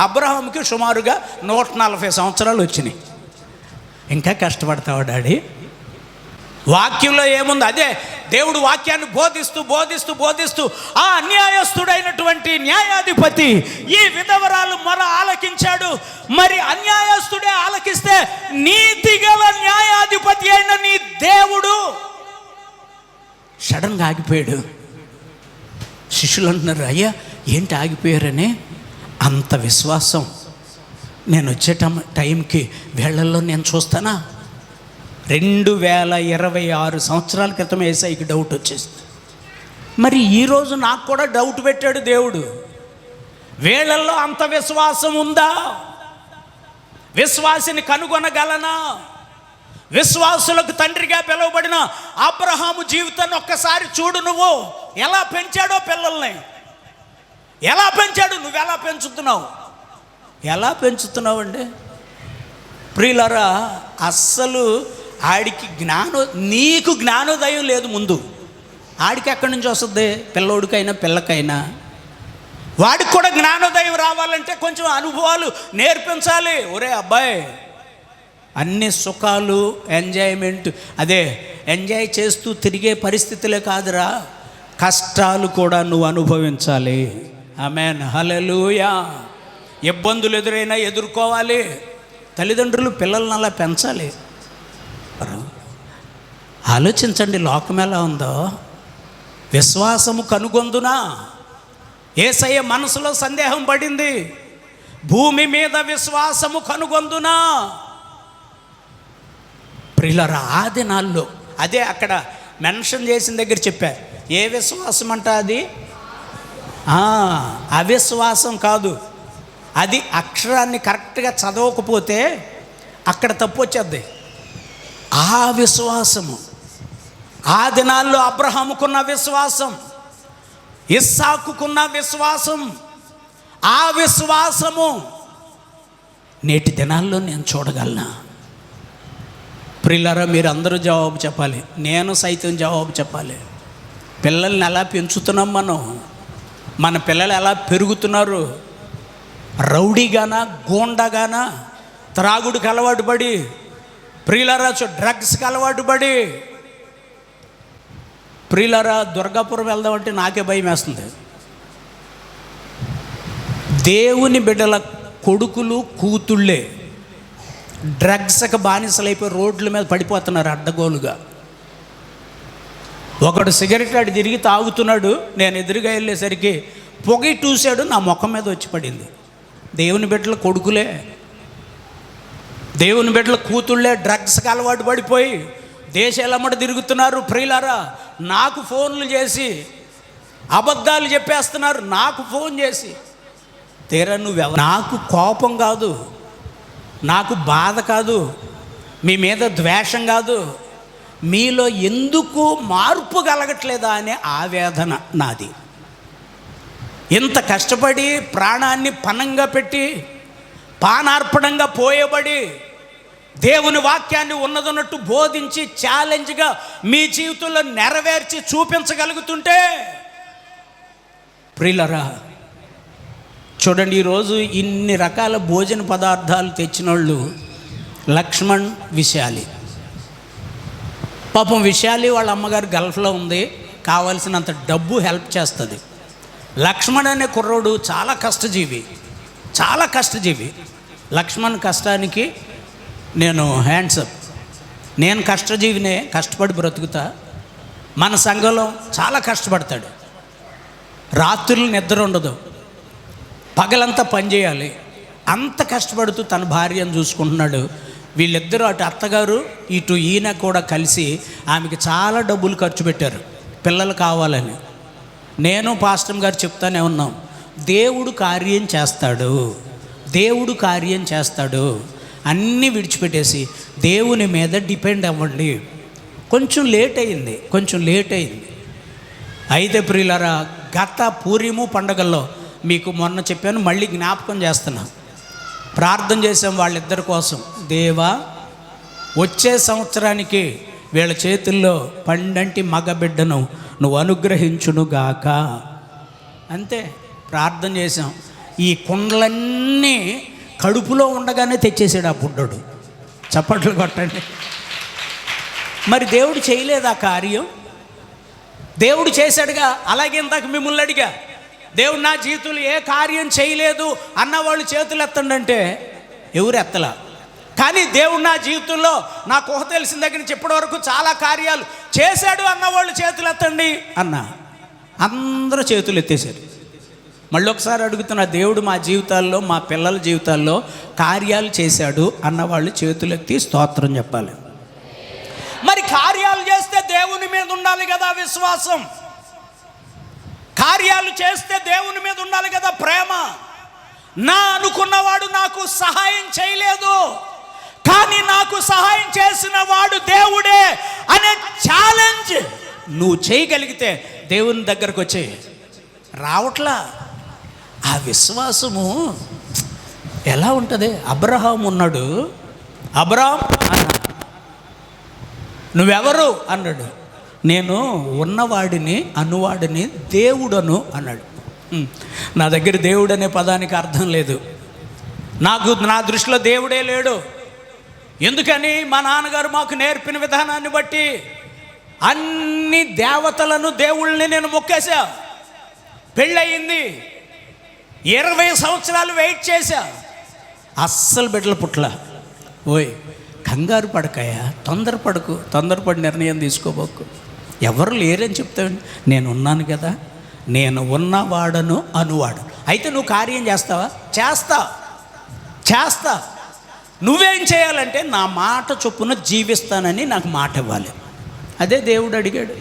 అబ్రహాంకి సుమారుగా 140 సంవత్సరాలు వచ్చినాయి. ఇంకా కష్టపడతావా డాడీ? వాక్యంలో ఏముంది? అదే దేవుడు వాక్యాన్ని బోధిస్తూ ఆ అన్యాయస్తుడైనటువంటి న్యాయాధిపతి ఈ విధవరాలు మొర ఆలకించాడు. మరి అన్యాయస్తుడే ఆలకిస్తే నీతిగల న్యాయాధిపతి అయిన నీ దేవుడు సడన్గా ఆగిపోయాడు. శిష్యులు అంటున్నారు, అయ్యా ఏంటి ఆగిపోయారని? అంత విశ్వాసం. నేను వచ్చే టైంకి వేళల్లో నేను చూస్తానా? 2026 సంవత్సరాల క్రితం యేసయ్యకి డౌట్ వచ్చేసింది. మరి ఈరోజు నాకు కూడా డౌట్ పెట్టాడు దేవుడు. వేళల్లో అంత విశ్వాసం ఉందా? విశ్వాసిని కనుగొనగలనా? విశ్వాసులకు తండ్రిగా పిలువబడిన అబ్రహాము జీవితాన్ని ఒక్కసారి చూడు. నువ్వు ఎలా పెంచాడో పిల్లల్ని, ఎలా పెంచాడు, నువ్వెలా పెంచుతున్నావు? ఎలా పెంచుతున్నావు అండి ప్రియులారా? అస్సలు ఆడికి నీకు జ్ఞానోదయం లేదు. ముందు ఆడికి ఎక్కడి నుంచి వస్తుంది? పిల్లోడికైనా పిల్లకైనా వాడికి కూడా జ్ఞానోదయం రావాలంటే కొంచెం అనుభవాలు నేర్పించాలి. ఒరే అబ్బాయి, అన్ని సుఖాలు ఎంజాయ్మెంట్ అదే ఎంజాయ్ చేస్తూ తిరిగే పరిస్థితులే కాదురా, కష్టాలు కూడా నువ్వు అనుభవించాలి. ఆమేన్, హల్లెలూయా. ఇబ్బందులు ఎదురైనా ఎదుర్కోవాలి. తల్లిదండ్రులు పిల్లల్ని అలా పెంచాలి. ఆలోచించండి, లోకం ఎలా ఉందో. విశ్వాసము కనుగొందునా? యేసయ్య మనసులో సందేహం పడింది, భూమి మీద విశ్వాసము కనుగొందునా? ప్రియులారా, ఆ దినాల్లో అదే అక్కడ మెన్షన్ చేసిన దగ్గర చెప్పా, ఏ విశ్వాసం అంట అది? అవిశ్వాసం కాదు. అది అక్షరాన్ని కరెక్ట్గా చదవకపోతే అక్కడ తప్పు వచ్చేద్ది. ఆ విశ్వాసము, ఆ దినాల్లో అబ్రహాముకున్న విశ్వాసం, ఇస్సాకుకున్న విశ్వాసం, ఆ విశ్వాసము నేటి దినాల్లో నేను చూడగలనా? ప్రియులారా, మీరు అందరూ జవాబు చెప్పాలి, నేను సైతం జవాబు చెప్పాలి. పిల్లల్ని ఎలా పెంచుతున్నాం మనం? మన పిల్లలు ఎలా పెరుగుతున్నారు? రౌడీగానా, గోండాగానా, త్రాగుడికి అలవాటు పడి, ప్రియులారా డ్రగ్స్కి అలవాటు పడి? ప్రియులారా, దుర్గాపురం వెళ్దామంటే నాకే భయం వేస్తుంది. దేవుని బిడ్డల కొడుకులు కూతుళ్ళే డ్రగ్స్కి బానిసలైపోయి రోడ్ల మీద పడిపోతున్నారు అడ్డగోలుగా. ఒకడు సిగరెట్ అడి తిరిగి తాగుతున్నాడు, నేను ఎదురుగా వెళ్ళేసరికి పొగ చూశాడు, నా ముఖం మీద వచ్చి పడింది. దేవుని బిడ్డల కొడుకులే, దేవుని బిడ్డల కూతుళ్ళే డ్రగ్స్కి అలవాటు పడిపోయి దేశాలమ్మట తిరుగుతున్నారు. ప్రియులారా, నాకు ఫోన్లు చేసి అబద్ధాలు చెప్పేస్తున్నారు. నాకు ఫోన్ చేసి, తీరా నువ్వెవరు? నాకు కోపం కాదు, నాకు బాధ కాదు, మీ మీద ద్వేషం కాదు, మీలో ఎందుకు మార్పు కలగట్లేదా అనే ఆవేదన నాది. ఇంత కష్టపడి ప్రాణాన్ని పణంగా పెట్టి పానార్పణంగా పోయబడి దేవుని వాక్యాన్ని ఉన్నదన్నట్టు బోధించి ఛాలెంజ్గా మీ జీవితంలో నెరవేర్చి చూపించగలుగుతుంటే, ప్రియులరా చూడండి, ఈరోజు ఇన్ని రకాల భోజన పదార్థాలు తెచ్చిన వాళ్ళు లక్ష్మణ్, విశాలి. పాపం విశాలి వాళ్ళ అమ్మగారు గల్ఫ్లో ఉంది, కావాల్సినంత డబ్బు హెల్ప్ చేస్తుంది. లక్ష్మణ్ అనే కుర్రోడు చాలా కష్టజీవి, చాలా కష్టజీవి. లక్ష్మణ్ కష్టానికి నేను హ్యాండ్సప్. నేను కష్టజీవినే, కష్టపడి బ్రతుకుతా. మన సంఘంలో చాలా కష్టపడతాడు. రాత్రులు నిద్ర ఉండదు, పగలంతా పనిచేయాలి. అంత కష్టపడుతూ తన భార్యను చూసుకుంటున్నాడు. వీళ్ళిద్దరూ, అటు అత్తగారు ఇటు ఈయన కూడా కలిసి ఆమెకి చాలా డబ్బులు ఖర్చు పెట్టారు పిల్లలు కావాలని. నేను పాస్టర్ గారు చెప్తానే ఉన్నాం, దేవుడు కార్యం చేస్తాడు, దేవుడు కార్యం చేస్తాడు. అన్నీ విడిచిపెట్టేసి దేవుని మీద డిపెండ్ అవ్వండి. కొంచెం లేట్ అయింది. అయితే ప్రియులారా, గత పూర్యము పండగల్లో మీకు మొన్న చెప్పాను, మళ్ళీ జ్ఞాపకం చేస్తున్నా. ప్రార్థన చేసాం వాళ్ళిద్దరి కోసం. దేవా, వచ్చే సంవత్సరానికి వీళ్ళ చేతుల్లో పండంటి మగబిడ్డను నువ్వు అనుగ్రహించునుగాక. అంతే, ప్రార్థన చేసాం. ఈ కుండలన్నీ కడుపులో ఉండగానే తెచ్చేసాడు ఆ బుడ్డోడు. చప్పట్లు కొట్టండి. మరి దేవుడు చేయలేదా కార్యం? దేవుడు చేశాడుగా. అలాగే ఇందాక మిమ్మల్ని అడిగా, దేవుడు నా జీవితంలో ఏ కార్యం చేయలేదు అన్నవాళ్ళు చేతులు ఎత్తండి అంటే ఎవరు ఎత్తలా. కానీ దేవుడు నా జీవితంలో నాకు ఊహ తెలిసిన దగ్గర నుంచి ఇప్పటి వరకు చాలా కార్యాలు చేశాడు అన్నవాళ్ళు చేతులు ఎత్తండి అన్నా. అందరూ చేతులు ఎత్తేశారు. మళ్ళీ ఒకసారి అడుగుతున్నా, దేవుడు మా జీవితాల్లో, మా పిల్లల జీవితాల్లో కార్యాలు చేశాడు అన్నవాళ్ళు చేతులు ఎత్తి స్తోత్రం చెప్పాలి. మరి కార్యాలు చేస్తే దేవుని మీద ఉండాలి కదా విశ్వాసం. కార్యాలు చేస్తే దేవుని మీద ఉండాలి కదా ప్రేమ. నా అనుకున్నవాడు నాకు సహాయం చేయలేదు, కానీ నాకు సహాయం చేసిన వాడు దేవుడే అనే ఛాలెంజ్ నువ్వు చేయగలిగితే దేవుని దగ్గరకు వచ్చి రావట్లా. ఆ విశ్వాసము ఎలా ఉంటుంది? అబ్రహాం ఉన్నాడు, అబ్రహాం అన్నాడు, నువ్వెవరు అన్నాడు. నేను ఉన్నవాడిని, అనువాడిని, దేవుడను అన్నాడు. నా దగ్గర దేవుడు అనే పదానికి అర్థం లేదు. నా దృష్టిలో దేవుడే లేడు. ఎందుకని? మా నాన్నగారు మాకు నేర్పిన విధానాన్ని బట్టి అన్ని దేవతలను, దేవుళ్ళని నేను మొక్కేశా. పెళ్ళయింది, 20 సంవత్సరాలు వెయిట్ చేశా, అస్సలు బిడ్డల పుట్ల. ఓయ్, కంగారు పడకాయా, తొందరపడి నిర్ణయం తీసుకోబోకు. ఎవరు లేరని చెప్తావండి. నేను ఉన్నాను కదా, నేను ఉన్నవాడను, అనువాడు. అయితే నువ్వు కార్యం చేస్తావా? చేస్తా. నువ్వేం చేయాలంటే నా మాట చొప్పున జీవిస్తానని నాకు మాట ఇవ్వాలి. అదే దేవుడు అడిగాడు.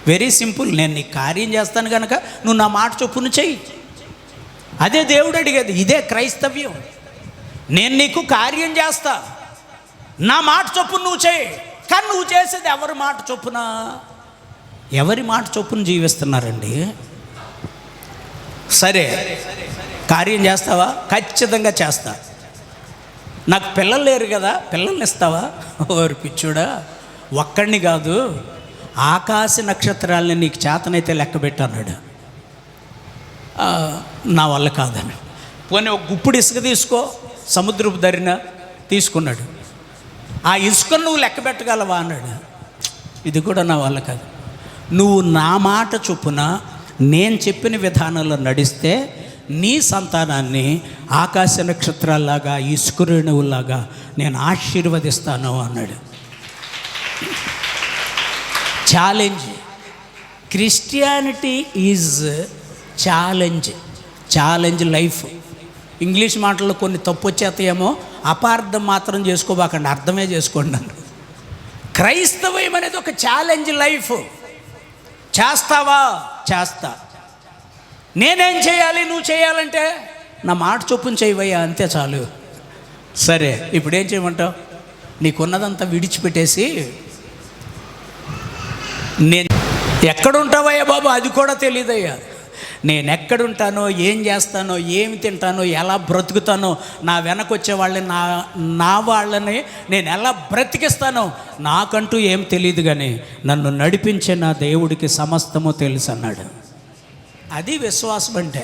Very simple. నేను నీ కార్యం చేస్తాను కనుక నువ్వు నా మాట చొప్పున చెయ్యి. అదే దేవుడు అడిగేది. ఇదే క్రైస్తవ్యం. నేను నీకు కార్యం చేస్తా, నా మాట చొప్పున నువ్వు చేయి. కానీ నువ్వు చేసేది ఎవరి మాట చొప్పున? ఎవరి మాట చొప్పున జీవిస్తున్నారండి? సరే, కార్యం చేస్తావా? ఖచ్చితంగా చేస్తా. నాకు పిల్లలు లేరు కదా, పిల్లల్ని ఇస్తావా? ఓరి పిచ్చుడా, ఒక్కడిని కాదు ఆకాశ నక్షత్రాలని నీకు చేతనైతే లెక్క పెట్టన్నాడు. నా వల్ల కాదని. పోనీ ఒక గుప్పుడు ఇసుక తీసుకో, సముద్రపు దరిన తీసుకున్నాడు. ఆ ఇసుకను నువ్వు లెక్క పెట్టగలవా అన్నాడు. ఇది కూడా నా వల్ల కాదు. నువ్వు నా మాట చొప్పున నేను చెప్పిన విధానంలో నడిస్తే నీ సంతానాన్ని ఆకాశ నక్షత్రాల్లాగా, ఇసుక రేణువులాగా నేను ఆశీర్వదిస్తాను అన్నాడు. Challenge. Christianity is challenge life. English మాటల్లో కొన్ని తప్పు వచ్చేస్తాయేమో, అపార్థం మాత్రం చేసుకోబాకండి, అర్థమే చేసుకోండి నన్ను. క్రైస్తవం అనేది ఒక ఛాలెంజ్ లైఫ్. చేస్తావా? చేస్తా. నేనేం చేయాలి? నువ్వు చేయాలంటే నా మాట చొప్పున చేయవయ్యా, అంతే చాలు. సరే, ఇప్పుడేం చేయమంటావు? నీకున్నదంతా విడిచిపెట్టేసి నేను ఎక్కడుంటావయ్యా బాబు అది కూడా తెలియదయ్యా. నేను ఎక్కడుంటానో, ఏం చేస్తానో, ఏమి తింటానో, ఎలా బ్రతుకుతానో, నా వెనకొచ్చే వాళ్ళని నా వాళ్ళని నేను ఎలా బ్రతికిస్తానో నాకంటూ ఏం తెలియదు, కానీ నన్ను నడిపించే నా దేవుడికి సమస్తము తెలుసు అన్నాడు. అది విశ్వాసం అంటే.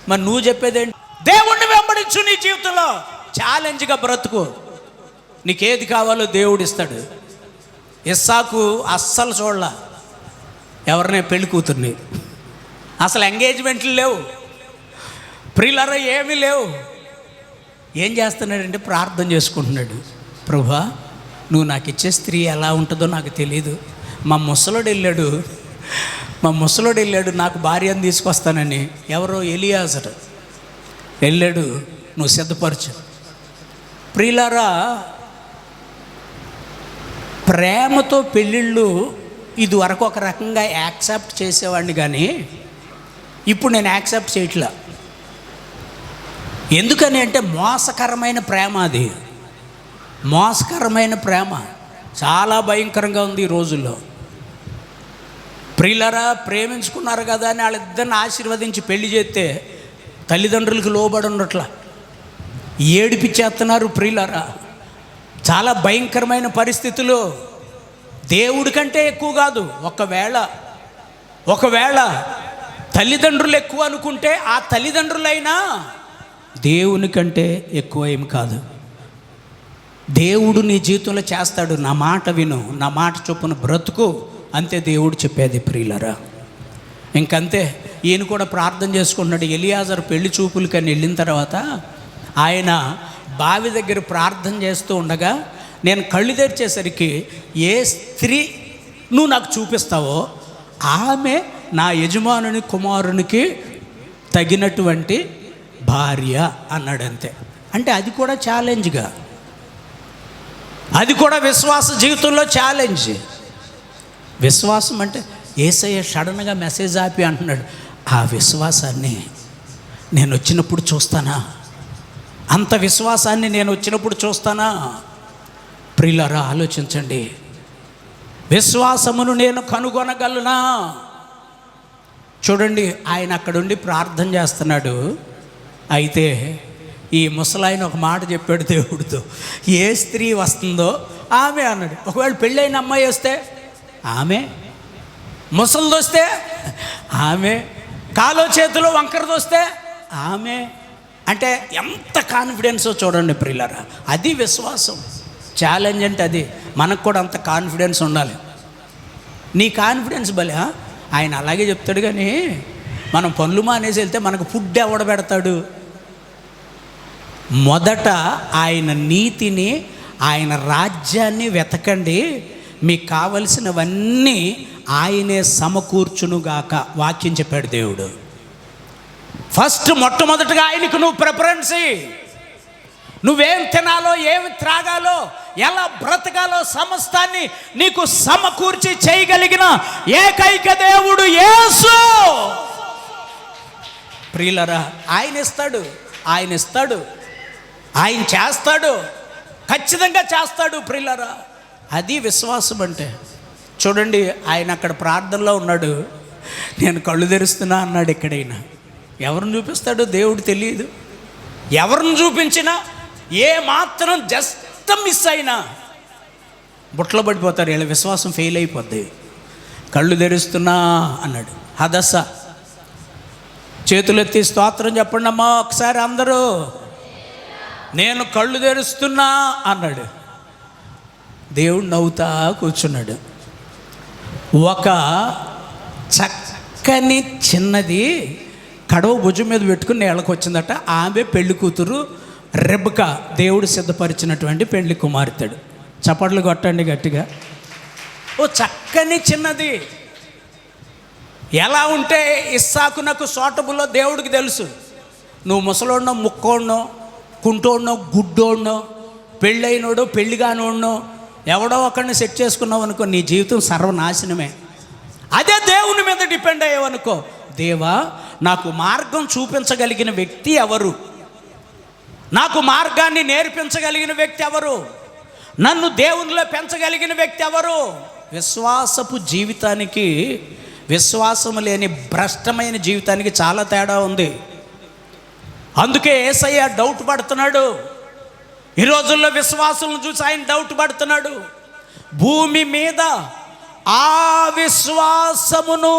మరి నువ్వు చెప్పేదేంటి? దేవుణ్ణి వెంబడించు, నీ జీవితంలో ఛాలెంజ్గా బ్రతుకు, నీకేది కావాలో దేవుడు ఇస్తాడు. ఇస్సాకు అస్సలు చూడలా ఎవరినే పెళ్లి కూతుర్ని, అసలు ఎంగేజ్మెంట్లు లేవు, ప్రియులరా ఏమీ లేవు. ఏం చేస్తున్నాడంటే ప్రార్థన చేసుకుంటున్నాడు. ప్రభువా, నువ్వు నాకు ఇచ్చే స్త్రీ ఎలా ఉంటుందో నాకు తెలీదు. మా ముసలోడు వెళ్ళాడు నాకు భార్యను తీసుకొస్తానని. ఎవరో ఎలియాజరు వెళ్ళాడు, నువ్వు సిద్ధపరచు. ప్రియులారా, ప్రేమతో పెళ్ళిళ్ళు ఇది వరకు ఒక రకంగా యాక్సెప్ట్ చేసేవాడిని, కానీ ఇప్పుడు నేను యాక్సెప్ట్ చేయట్లా. ఎందుకని అంటే మోసకరమైన ప్రేమ, అది మోసకరమైన ప్రేమ, చాలా భయంకరంగా ఉంది ఈ రోజుల్లో. ప్రియులరా, ప్రేమించుకున్నారు కదా అని వాళ్ళిద్దరిని ఆశీర్వదించి పెళ్లి చేస్తే తల్లిదండ్రులకు లోబడి ఉండట్లా, ఏడిపిచ్చేస్తున్నారు. ప్రియులరా, చాలా భయంకరమైన పరిస్థితులు. దేవుడి కంటే ఎక్కువ కాదు. ఒకవేళ తల్లిదండ్రులు ఎక్కువ అనుకుంటే ఆ తల్లిదండ్రులైనా దేవుని కంటే ఎక్కువ ఏమి కాదు. దేవుడు నీ జీవితంలో చేస్తాడు. నా మాట విను, నా మాట చొప్పున బ్రతుకు, అంతే దేవుడు చెప్పేది. ప్రియులరా, ఇంకంతే. ఈయన కూడా ప్రార్థన చేసుకుంటున్నాడు. ఎలియాజరు పెళ్లి చూపులకని వెళ్ళిన తర్వాత ఆయన బావి దగ్గర ప్రార్థన చేస్తూ ఉండగా నేను కళ్ళు తెరిచేసరికి ఏ స్త్రీ నువ్వు నాకు చూపిస్తావో ఆమె నా యజమానుని కుమారునికి తగినటువంటి భార్య అన్నాడు. అంతే. అంటే అది కూడా ఛాలెంజ్గా, అది కూడా విశ్వాస జీవితంలో ఛాలెంజ్. విశ్వాసం అంటే యేసయ్య సడన్గా మెసేజ్ ఆపి అంటున్నాడు, ఆ విశ్వాసాన్ని నేను వచ్చినప్పుడు చూస్తానా? అంత విశ్వాసాన్ని నేను వచ్చినప్పుడు చూస్తానా? ప్రియులారా, ఆలోచించండి. విశ్వాసమును నేను కనుగొనగలనా? చూడండి, ఆయన అక్కడుండి ప్రార్థన చేస్తున్నాడు. అయితే ఈ ముసలాయన ఒక మాట చెప్పాడు దేవుడితో, ఏ స్త్రీ వస్తుందో ఆమె అన్నాడు. ఒకవేళ పెళ్ళైన అమ్మాయి వస్తే ఆమె, ముసలిది వస్తే ఆమె, కాలో చేతిలో వంకరది వస్తే ఆమె. అంటే ఎంత కాన్ఫిడెన్సో చూడండి ప్రియులారా. అది విశ్వాసం. ఛాలెంజ్ అంటే అది. మనకు కూడా అంత కాన్ఫిడెన్స్ ఉండాలి. నీ కాన్ఫిడెన్స్ భలే. ఆయన అలాగే చెప్తాడు, కానీ మనం పనులు మానేసి వెళ్తే మనకు ఫుడ్ ఎవడ పెడతాడు? మొదట ఆయన నీతిని, ఆయన రాజ్యాన్ని వెతకండి, మీకు కావలసినవన్నీ ఆయనే సమకూర్చునుగాక. వాక్యం చెప్పాడు దేవుడు. మొట్టమొదటిగా ఆయనకు నువ్వు ప్రిఫరెన్స్. నువ్వేం తినాలో, ఏమి త్రాగాలో, ఎలా బ్రతకాలో సమస్తాన్ని నీకు సమకూర్చి చేయగలిగిన ఏకైక దేవుడు యేసు. ప్రియులరా, ఆయన ఇస్తాడు, ఆయన చేస్తాడు, ఖచ్చితంగా చేస్తాడు. ప్రియులరా, అది విశ్వాసం అంటే. చూడండి, ఆయన అక్కడ ప్రార్థనలో ఉన్నాడు. నేను కళ్ళు తెరుస్తున్నా అన్నాడు. ఎక్కడైనా ఎవరిని చూపిస్తాడో దేవుడు తెలియదు. ఎవరిని చూపించినా ఏ మాత్రం జస్ట్ మిస్ అయినా బుట్టలో పడిపోతారు. వీళ్ళ విశ్వాసం ఫెయిల్ అయిపోద్ది. కళ్ళు తెరుస్తున్నా అన్నాడు. హదస్స చేతులెత్తి స్తోత్రం చెప్పండి అమ్మా ఒకసారి అందరూ. నేను కళ్ళు తెరుస్తున్నా అన్నాడు. దేవుడు నవ్వుతా కూర్చున్నాడు. ఒక చక్కని చిన్నది కడవ భుజం మీద పెట్టుకుని నేలకు వచ్చిందట. ఆమె పెళ్లి కూతురు రెబ్కా, దేవుడు సిద్ధపరిచినటువంటి పెళ్లి కుమార్తెడు. చప్పట్లు కొట్టండి గట్టిగా. ఓ చక్కని చిన్నది. ఎలా ఉంటే ఇస్సాకునకు సోటబుల్లో దేవుడికి తెలుసు. నువ్వు ముసలోడినో, ముక్కోడినో, కుంటోడినో, గుడ్డోడినో, పెళ్ళైనోడో, పెళ్లి కానోడినో ఎవడో ఒకరిని సెట్ చేసుకున్నావు అనుకో, నీ జీవితం సర్వనాశనమే. అదే దేవుని మీద డిపెండ్ అయ్యావనుకో, దేవా నాకు మార్గం చూపించగలిగిన వ్యక్తి ఎవరు, నాకు మార్గాన్ని నేర్పించగలిగిన వ్యక్తి ఎవరు, నన్ను దేవునిలో పెంచగలిగిన వ్యక్తి ఎవరు? విశ్వాసపు జీవితానికి, విశ్వాసం లేని భ్రష్టమైన జీవితానికి చాలా తేడా ఉంది. అందుకే యేసయ్య డౌట్ పడుతున్నాడు. ఈ రోజుల్లో విశ్వాసులను చూసి ఆయన డౌట్ పడుతున్నాడు. భూమి మీద ఆ విశ్వాసమును,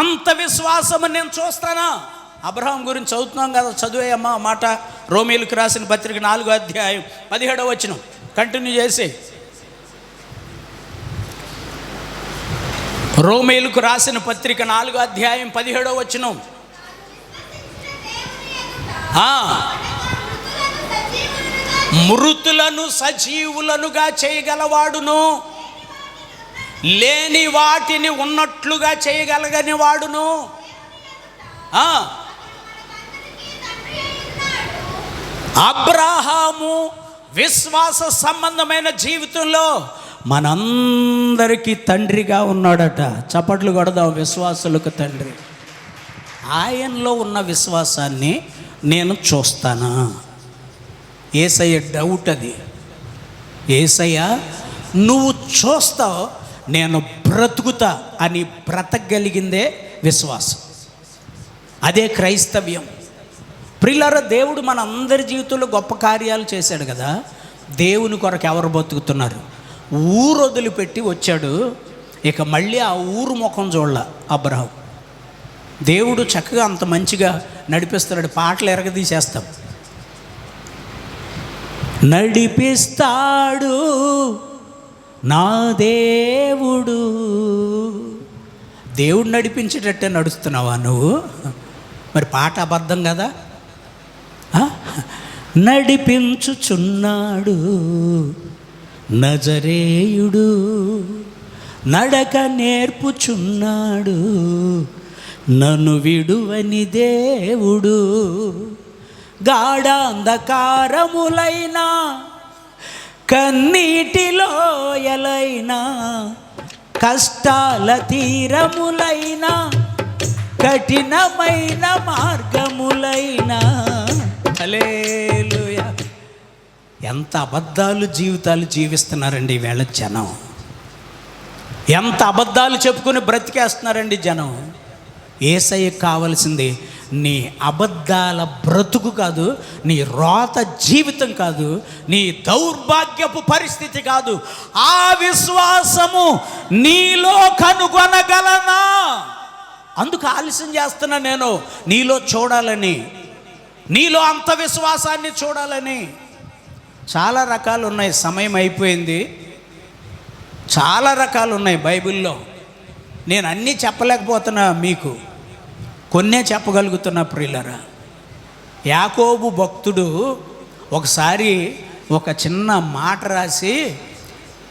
అంత విశ్వాసము నేను చూస్తానా? అబ్రహాం గురించి చదువుతున్నాం కదా, చదివేయమ్మా మాట. రోమీయులకు రాసిన పత్రిక 4వ అధ్యాయం 17వ వచనం కంటిన్యూ చేసి. రోమీయులకు రాసిన పత్రిక 4వ అధ్యాయం 17వ వచనం. మృతులను సజీవులనుగా చేయగలవాడును, లేని వాటిని ఉన్నట్లుగా చేయగలగని వాడును. అబ్రహాము విశ్వాస సంబంధమైన జీవితంలో మనందరికీ తండ్రిగా ఉన్నాడట. చప్పట్లు కొడదాం, విశ్వాసులకు తండ్రి. ఆయనలో ఉన్న విశ్వాసాన్ని నేను చూస్తానా? యేసయ్య డౌట్ అది. యేసయ్య నువ్వు చూస్తావు, నేను బ్రతుకుతా అని బ్రతకగలిగిందే విశ్వాసం. అదే క్రైస్తవ్యం. ప్రియులారా, దేవుడు మన అందరి జీవితంలో గొప్ప కార్యాలు చేశాడు కదా. దేవుని కొరకు ఎవరు బతుకుతున్నారు? ఊరు వదిలిపెట్టి వచ్చాడు, ఇక మళ్ళీ ఆ ఊరు ముఖం చూడాల అబ్రహాం. దేవుడు చక్కగా అంత మంచిగా నడిపిస్తున్నాడు. పాటలు ఎరగదీసేస్తాం. నడిపిస్తాడు నా దేవుడు. దేవుడు నడిపించేటట్టే నడుస్తున్నావా నువ్వు? మరి పాట అబద్ధం కదా. నడిపించుచున్నాడు నజరేయుడు, నడక నేర్పుచున్నాడు నన్ను విడువని దేవుడు. గాఢాంధకారములైన కన్నీటిలో ఎలైనా, కష్టాల తీరములైన కఠినమైన మార్గములైనా, హల్లెలూయా. ఎంత అబద్ధాలు జీవితాలు జీవిస్తున్నారండి ఈవేళ జనం. ఎంత అబద్ధాలు చెప్పుకొని బ్రతికేస్తున్నారండి జనం. యేసయ్యకు కావలసింది నీ అబద్ధాల బ్రతుకు కాదు, నీ రోత జీవితం కాదు, నీ దౌర్భాగ్యపు పరిస్థితి కాదు. ఆ విశ్వాసము నీలో కనుగొనగలనా? అందుకు ఆలస్యం చేస్తున్నా నేను, నీలో చూడాలని, నీలో అంత విశ్వాసాన్ని చూడాలని. చాలా రకాలు ఉన్నాయి, సమయం అయిపోయింది. చాలా రకాలు ఉన్నాయి బైబిల్లో. నేను అన్నీ చెప్పలేకపోతున్నా, మీకు కొన్నే చెప్పగలుగుతున్నా ప్రియులరా. యాకోబు భక్తుడు ఒకసారి ఒక చిన్న మాట రాసి,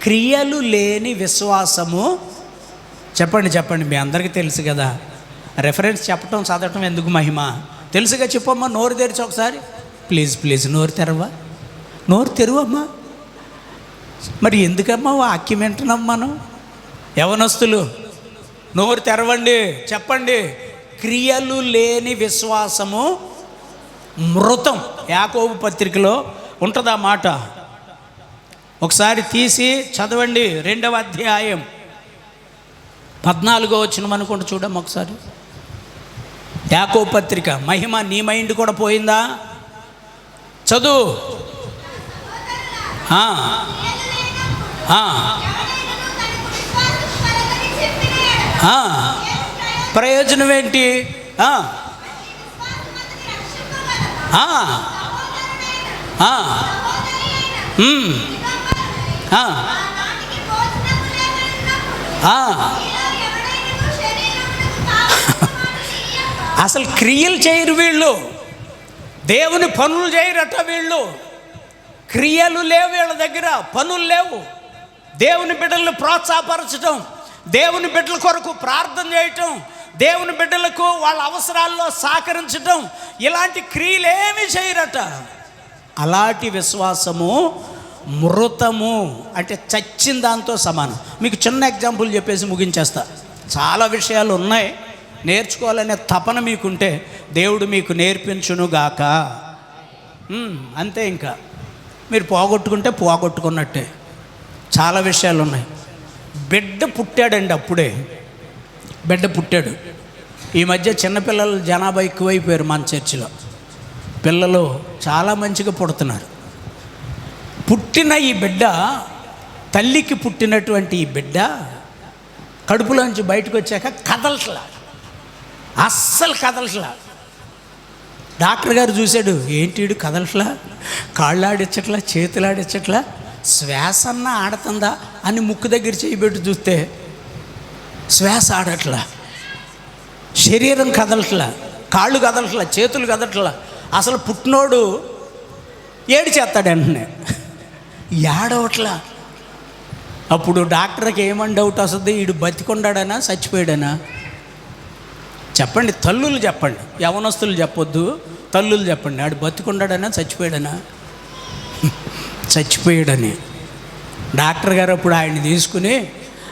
క్రియలు లేని విశ్వాసము, చెప్పండి మీ అందరికీ తెలుసు కదా. రెఫరెన్స్ చెప్పటం చదవటం ఎందుకు మహిమ? తెలుసుగా చెప్పమ్మా. నోరు తెరిచి ఒకసారి ప్లీజ్ నోరు తెరువమ్మా. మరి ఎందుకమ్మా వాక్యం వింటున్నాం మనం? యవనస్తులు నోరు తెరవండి, చెప్పండి. క్రియలు లేని విశ్వాసము మృతం. యాకోబు పత్రికలో ఉంటుంది ఆ మాట. ఒకసారి తీసి చదవండి. 2వ అధ్యాయం 14వ వచనం అనుకుంటూ చూడమ్మ ఒకసారి. యాకోబు పత్రిక. మహిమ నీ మైండ్ కూడా పోయిందా? చదువు. ప్రయోజనం ఏంటి? అసలు క్రియలు చేయరు వీళ్ళు, దేవుని పనులు చేయరట వీళ్ళు. క్రియలు లేవు వీళ్ళ దగ్గర, పనులు లేవు. దేవుని బిడ్డలను ప్రోత్సాహపరచడం, దేవుని బిడ్డల కొరకు ప్రార్థన చేయటం, దేవుని బిడ్డలకు వాళ్ళ అవసరాల్లో సహకరించటం, ఇలాంటి క్రియలు ఏమీ చేయరట. అలాంటి విశ్వాసము మృతము, అంటే చచ్చిన దాంతో సమానం. మీకు చిన్న ఎగ్జాంపుల్ చెప్పేసి ముగించేస్తా. చాలా విషయాలు ఉన్నాయి, నేర్చుకోవాలనే తపన మీకుంటే దేవుడు మీకు నేర్పించునుగాక. అంతే. ఇంకా మీరు పోగొట్టుకుంటే పోగొట్టుకున్నట్టే. చాలా విషయాలు ఉన్నాయి. బిడ్డ పుట్టాడండి, అప్పుడే బిడ్డ పుట్టాడు. ఈ మధ్య చిన్నపిల్లల జనాభా ఎక్కువైపోయారు మన చర్చిలో. పిల్లలు చాలా మంచిగా పుడుతున్నారు. పుట్టిన ఈ బిడ్డ, తల్లికి పుట్టినటువంటి ఈ బిడ్డ కడుపులోంచి బయటకు వచ్చాక కదలట్లా, అస్సలు కదలట్లా. డాక్టర్ గారు చూశాడు, ఏంటి కదలట్లా, కాళ్ళు ఆడించట్లా, చేతులు ఆడించట్లా, శ్వాస అన్నా ఆడుతుందా అని ముక్కు దగ్గర చేయబెట్టి చూస్తే శ్వాస ఆడట్లా, శరీరం కదలట్లా, కాళ్ళు కదలట్లా, చేతులు కదలట్లా. అసలు పుట్టినోడు ఏడిచేస్తాడు వెంటనే, ఏడవట్లా. అప్పుడు డాక్టర్కి ఏమని డౌట్ వస్తుంది, వీడు బతికొండాడనా చచ్చిపోయాడనా? చెప్పండి, తల్లులు చెప్పండి, యవనస్తులు చెప్పొద్దు, తల్లులు చెప్పండి. ఆడు బతికొండాడనా చచ్చిపోయాడనా? చచ్చిపోయాడని. డాక్టర్ గారు అప్పుడు ఆయన్ని తీసుకుని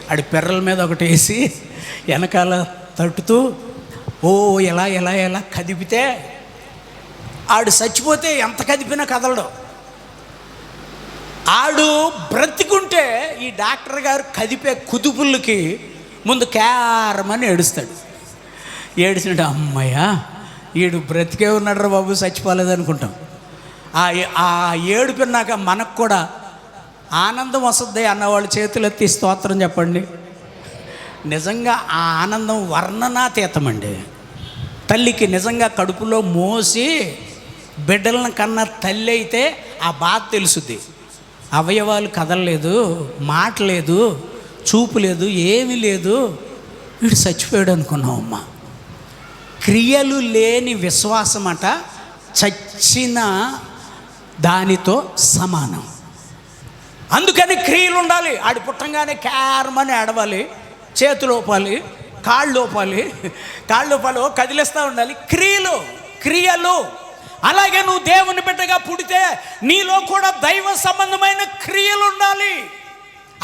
ఆడి పెర్రల మీద ఒకటి వేసి వెనకాల తట్టుతూ ఎలా ఎలా ఎలా కదిపితే, ఆడు చచ్చిపోతే ఎంత కదిపినా కదలడు. ఆడు బ్రతికుంటే ఈ డాక్టర్ గారు కదిపే కుదుపులకి ముందు క్యారమని ఏడుస్తాడు. ఏడిచినట్టు అమ్మయ్యా ఈడు బ్రతికే ఉన్నాడు రా బాబు, చచ్చిపోలేదు అనుకుంటాం. ఆ ఏడుపినాక మనకు కూడా ఆనందం వస్తుంది. అన్నవాళ్ళు చేతులు ఎత్తి స్తోత్రం చెప్పండి. నిజంగా ఆ ఆనందం వర్ణనాతీతమండి. తల్లికి నిజంగా కడుపులో మోసి బిడ్డలను కన్నా తల్లి అయితే ఆ బాధ తెలుసుద్ది. అవయవాలు కదలలేదు, మాట లేదు, చూపు లేదు, ఏమీ లేదు, వీడు చచ్చిపోయాడు అనుకున్నావమ్మ. క్రియలు లేని విశ్వాసం అట చచ్చిన దానితో సమానం. అందుకని క్రియలు ఉండాలి. ఆడి పుట్టంగానే క్యారమని ఆడవాలి, చేతులు ఊపాలి, కాళ్ళు ఊపాలి, కదిలిస్తూ ఉండాలి. క్రియలు. అలాగే నువ్వు దేవుని బిడ్డగా పుడితే నీలో కూడా దైవ సంబంధమైన క్రియలు ఉండాలి.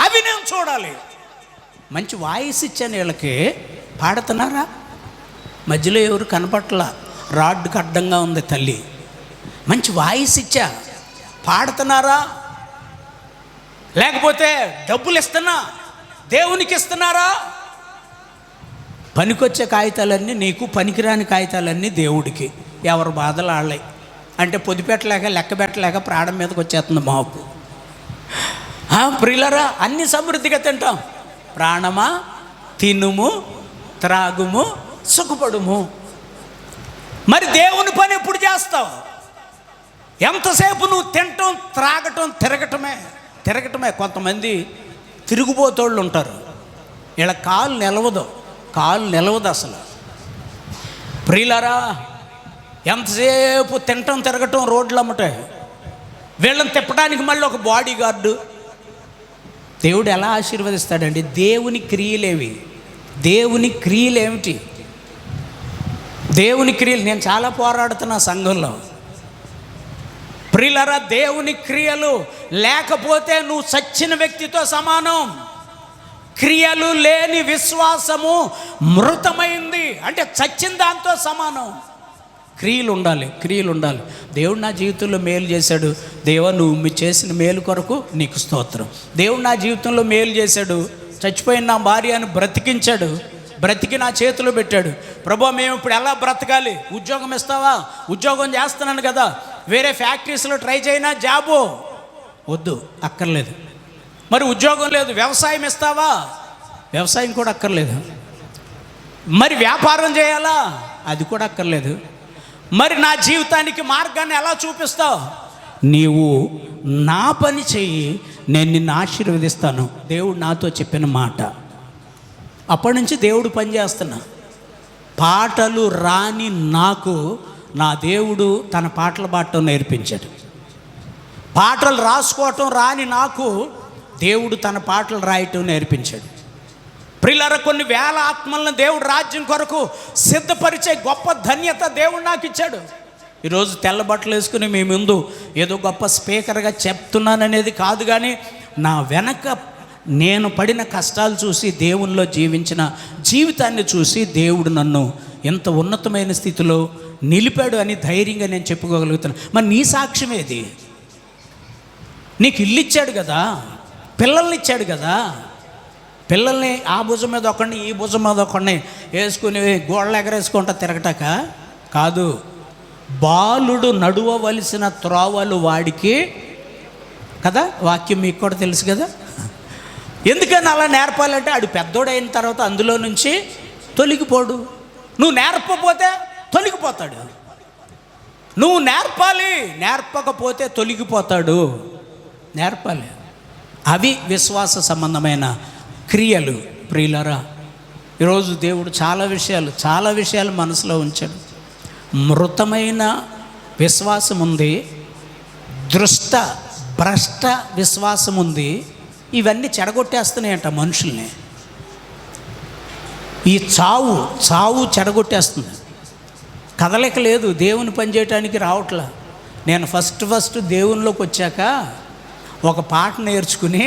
అవి నేను చూడాలి. మంచి వాయిస్ ఇచ్చాను వీళ్ళకి, పాడుతున్నారా? మధ్యలో ఎవరు కనపట్ల, రాడ్డుకు అడ్డంగా ఉంది తల్లి. మంచి వాయిస్ ఇచ్చా, పాడుతున్నారా? లేకపోతే డబ్బులు ఇస్తున్నా, దేవునికి ఇస్తున్నారా? పనికొచ్చే కాగితాలన్నీ నీకు, పనికిరాని కాగితాలన్నీ దేవుడికి. ఎవరు బాధలు ఆళ్ళయి. అంటే పొదిపెట్టలేక లెక్క పెట్టలేక ప్రాణం మీదకి వచ్చేస్తుంది మాపు. ప్రియులరా, అన్ని సమృద్ధిగా తింటాం. ప్రాణమా తినుము, త్రాగుము, సుఖపడుము. మరి దేవుని పని ఎప్పుడు చేస్తావు? ఎంతసేపు నువ్వు తినటం, త్రాగటం, తిరగటమే. కొంతమంది తిరుగుబోతోళ్ళు ఉంటారు, వీళ్ళ కాలు నిలవదు అసలు. ప్రియులరా, ఎంతసేపు తినటం, తిరగటం, రోడ్లు అమ్మటే. వీళ్ళని తిప్పడానికి మళ్ళీ ఒక బాడీ గార్డు. దేవుడు ఎలా ఆశీర్వదిస్తాడండి? దేవుని క్రియలేవి? దేవుని క్రియలు ఏమిటి? దేవుని క్రియలు నేను చాలా పోరాడుతున్నా సంఘంలో. ప్రియులరా, దేవుని క్రియలు లేకపోతే నువ్వు చచ్చిన వ్యక్తితో సమానం. క్రియలు లేని విశ్వాసము మృతమైంది, అంటే చచ్చిన దాంతో సమానం. క్రియలు ఉండాలి. దేవుడు నా జీవితంలో మేలు చేశాడు, దేవా నువ్వు చేసిన మేలు కొరకు నీకు స్తోత్రం. దేవుడు నా జీవితంలో మేలు చేశాడు, చచ్చిపోయిన నా భార్యను బ్రతికించాడు, బ్రతికి నా చేతిలో పెట్టాడు. ప్రభు మేము ఇప్పుడు ఎలా బ్రతకాలి, ఉద్యోగం ఇస్తావా, ఉద్యోగం చేస్తున్నాను కదా, వేరే ఫ్యాక్టరీస్లో ట్రై చేయనా, జాబు వద్దు, అక్కర్లేదు. మరి ఉద్యోగం లేదు, వ్యవసాయం ఇస్తావా, వ్యవసాయం కూడా అక్కర్లేదు. మరి వ్యాపారం చేయాలా, అది కూడా అక్కర్లేదు. మరి నా జీవితానికి మార్గాన్ని ఎలా చూపిస్తావు, నీవు నా పని చెయ్యి, నేను నిన్ను ఆశీర్వదిస్తాను. దేవుడు నాతో చెప్పిన మాట. అప్పటి నుంచి దేవుడు పని చేస్తున్నా. పాటలు రాని నాకు నా దేవుడు తన పాటలు పాడటం నేర్పించాడు. పాటలు రాసుకోవటం రాని నాకు దేవుడు తన పాటలు రాయటం నేర్పించాడు. ప్రియులారా, కొన్ని వేల ఆత్మలను దేవుడు రాజ్యం కొరకు సిద్ధపరిచే గొప్ప ధన్యత దేవుడు నాకు ఇచ్చాడు. ఈరోజు తెల్ల బట్టలు వేసుకుని మీ ముందు ఏదో గొప్ప స్పీకర్గా చెప్తున్నాననేది కాదు, కానీ నా వెనక నేను పడిన కష్టాలు చూసి, దేవునిలో జీవించిన జీవితాన్ని చూసి దేవుడు నన్ను ఎంత ఉన్నతమైన స్థితిలో నిలిపాడు అని ధైర్యంగా నేను చెప్పుకోగలుగుతాను. మరి నీ సాక్ష్యం ఏది? నీకు ఇల్లు ఇచ్చాడు కదా, పిల్లల్ని ఇచ్చాడు కదా, పిల్లల్ని ఆ భుజం మీద ఒకడిని ఈ భుజం మీద ఒకడిని వేసుకుని గోడలు ఎగరేసుకుంటా తిరగటాక కాదు. బాలుడు నడువవలసిన త్రోవలు వాడికి కదా, వాక్యం మీకు కూడా తెలుసు కదా. ఎందుకని అలా నేర్పాలంటే ఆడు పెద్దోడైన తర్వాత అందులో నుంచి తొలగిపోడు. నువ్వు నేర్పపోతే తొలగిపోతాడు. నువ్వు నేర్పాలి, నేర్పకపోతే తొలగిపోతాడు. నేర్పాలి. అవి విశ్వాస సంబంధమైన క్రియలు. ప్రియులరా, ఈరోజు దేవుడు చాలా విషయాలు మనసులో ఉంచాడు. మృతమైన విశ్వాసం ఉంది, భ్రష్ట విశ్వాసం ఉంది. ఇవన్నీ చెడగొట్టేస్తున్నాయంట మనుషుల్ని. ఈ చావు చెడగొట్టేస్తుంది. కదలిక లేదు, దేవుని పని చేయటానికి రావట్లా. నేను ఫస్ట్ దేవునిలోకి వచ్చాక ఒక పాట నేర్చుకుని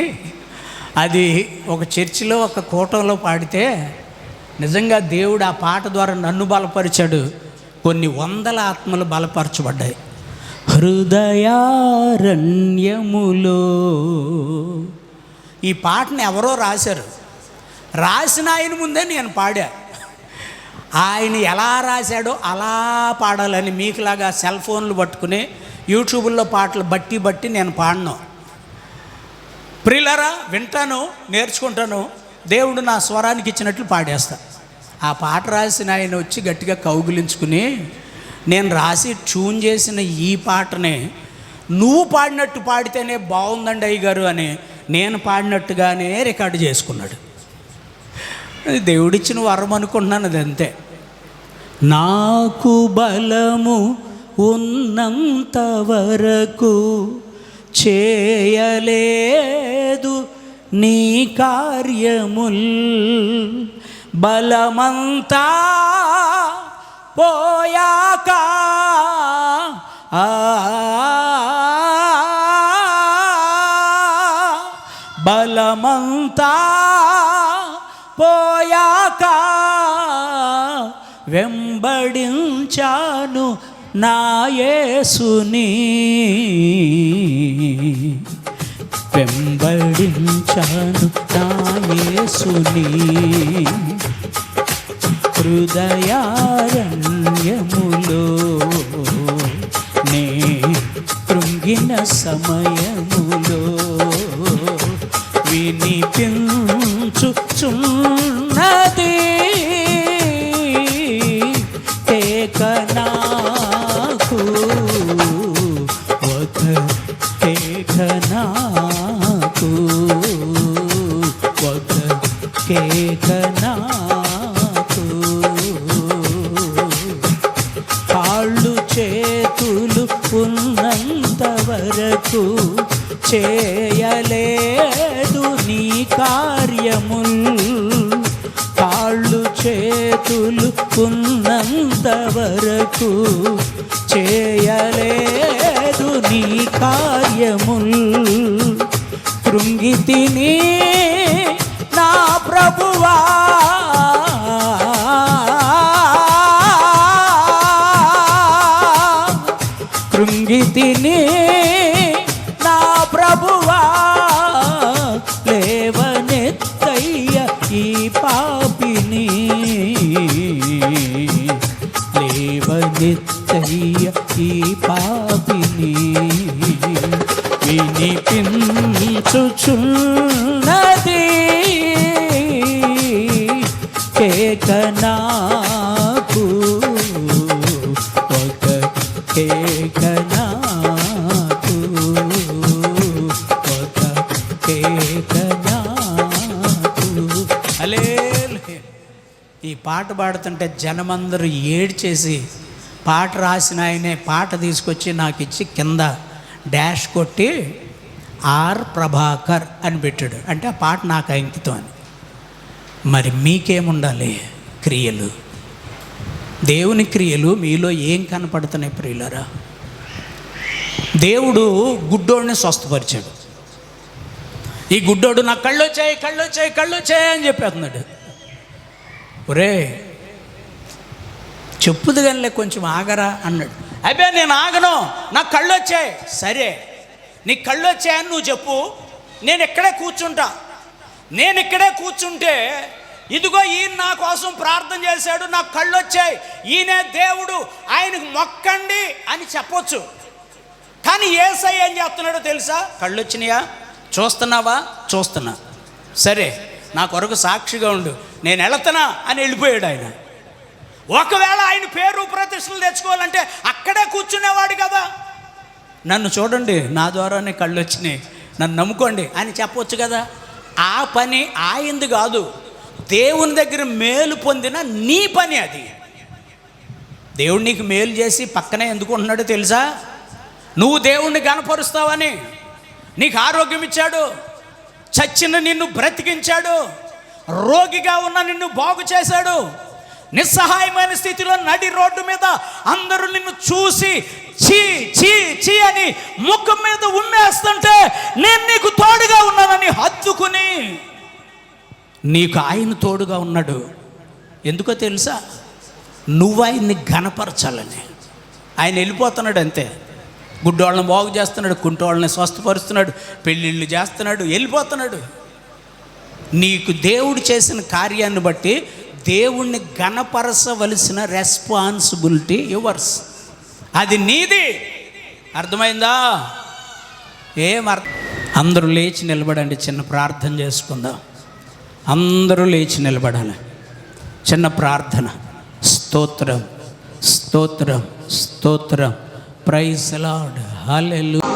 అది ఒక చర్చిలో ఒక కూటంలో పాడితే నిజంగా దేవుడు ఆ పాట ద్వారా నన్ను బలపరిచాడు. కొన్ని వందల ఆత్మలు బలపరచబడ్డాయి. హృదయారణ్యములో ఈ పాటను ఎవరో రాశారు. రాసిన ఆయన ముందే నేను పాడా. ఆయన ఎలా రాశాడో అలా పాడాలని మీకులాగా సెల్ ఫోన్లు పట్టుకుని యూట్యూబ్లో పాటలు బట్టి నేను పాడను. ప్రియులారా, వింటాను, నేర్చుకుంటాను, దేవుడు నా స్వరానికి ఇచ్చినట్లు పాడేస్తా. ఆ పాట రాసిన ఆయన వచ్చి గట్టిగా కౌగిలించుకుని, నేను రాసి ట్యూన్ చేసిన ఈ పాటనే నువ్వు పాడినట్టు పాడితేనే బాగుందండి అయ్యగారు అని నేను పాడినట్టుగానే రికార్డు చేసుకున్నాడు. అది దేవుడిచ్చిన వరం అనుకుంటున్నాను. అది అంతే. నాకు బలము ఉన్నంత వరకు చేయలేదు నీ కార్యముల్, బలమంతా పోయాక బలమంతా పోయాక వెంబడించాను నా యేసుని, వెంబడించాను నా యేసుని. హృదయారణ్యములో నే కృంగిన సమయములో వినిపించుచున్నది నాకు ఒక నాకు ఒక నాకు కాళ్ళు చేతులు ఉన్నంత వరకు చేయలేదు నీ కార్యముల్, కాళ్ళు చేతులు ఉన్నంత వరకు చేయలేదు నీ కార్యముల్. కృంగితిని నా ప్రభువా, కృంగితిని నా ప్రభువా, లేవనెత్తయ్య ఈ పాపిని. లేవనెత్తయ్య ఈ పాపిని వినిపించుచున్నది కేకనాకు ఒక కేకనాకు ఒక కేకనాకు. హల్లెలూయా. ఈ పాట పాడుతుంటే జనమందరూ ఏడ్చేసి పాట రాసిన ఆయనే పాట తీసుకొచ్చి నాకు ఇచ్చి కింద డాష్ కొట్టి ఆర్ ప్రభాకర్ అని పెట్టాడు. అంటే ఆ పాట నాకు అంకితం అని. మరి మీకేముండాలి? క్రియలు, దేవుని క్రియలు మీలో ఏం కనపడుతున్నాయి ప్రియులరా? దేవుడు గుడ్డోడిని స్వస్థపరిచాడు. ఈ గుడ్డోడు నా కళ్ళు వచ్చాయి కళ్ళు వచ్చాయి కళ్ళు వచ్చాయి అని చెప్పేస్తున్నాడు. ఒరే చెప్పుదు కానీ కొంచెం ఆగరా అన్నాడు. అబ్బే నేను ఆగను, నాకు కళ్ళు వచ్చాయి. సరే నీ కళ్ళు వచ్చాయని నువ్వు చెప్పు, నేను ఇక్కడే కూర్చుంటా. నేను ఇక్కడే కూర్చుంటే ఇదిగో ఈయన నా కోసం ప్రార్థన చేశాడు, నాకు కళ్ళు వచ్చాయి, ఈయనే దేవుడు, ఆయనకు మొక్కండి అని చెప్పొచ్చు. కానీ యేసయ్య ఏం చేస్తున్నాడో తెలుసా? కళ్ళు వచ్చినాయా? చూస్తున్నావా? చూస్తున్నా. సరే నా కొరకు సాక్షిగా ఉండు, నేను వెళుతున్నా అని వెళ్ళిపోయాడు ఆయన. ఒకవేళ ఆయన పేరు ప్రతిష్టలు తెచ్చుకోవాలంటే అక్కడే కూర్చునేవాడు కదా. నన్ను చూడండి, నా ద్వారానే కళ్ళు వచ్చినాయి, నన్ను నమ్ముకోండి అని చెప్పవచ్చు కదా. ఆ పని ఆయనది కాదు, దేవుని దగ్గర మేలు పొందిన నీ పని అది. దేవుడు నీకు మేలు చేసి పక్కనే ఎందుకు ఉంటున్నాడో తెలుసా? నువ్వు దేవుణ్ణి గణపరుస్తావని. నీకు ఆరోగ్యం ఇచ్చాడు, చచ్చిన నిన్ను బ్రతికించాడు, రోగిగా ఉన్న నిన్ను బాగు చేశాడు. నిస్సహాయమైన స్థితిలో నడి రోడ్డు మీద అందరూ నిన్ను చూసి చీ చీ చీ అని ముఖం మీద ఉమ్మేస్తుంటే నేను నీకు తోడుగా ఉన్నానని హత్తుకుని నీకు ఆయన తోడుగా ఉన్నాడు. ఎందుకో తెలుసా? నువ్వు ఆయన్ని ఘనపరచాలని. ఆయన వెళ్ళిపోతున్నాడు అంతే. గుడ్డోళ్ళని బాగు చేస్తున్నాడు, కుంటోళ్ళని స్వస్థపరుస్తున్నాడు, పెళ్ళిళ్ళు చేస్తున్నాడు, వెళ్ళిపోతున్నాడు. నీకు దేవుడు చేసిన కార్యాన్ని బట్టి దేవుణ్ణి ఘనపరచవలసిన రెస్పాన్సిబిలిటీ యువర్స్, అది నీది. అర్థమైందా? అందరూ లేచి నిలబడండి, చిన్న ప్రార్థన చేసుకుందాం. అందరూ లేచి నిలబడాలి. చిన్న ప్రార్థన. స్తోత్రం స్తోత్రం స్తోత్రం. Praise the Lord. హల్లెలూయా.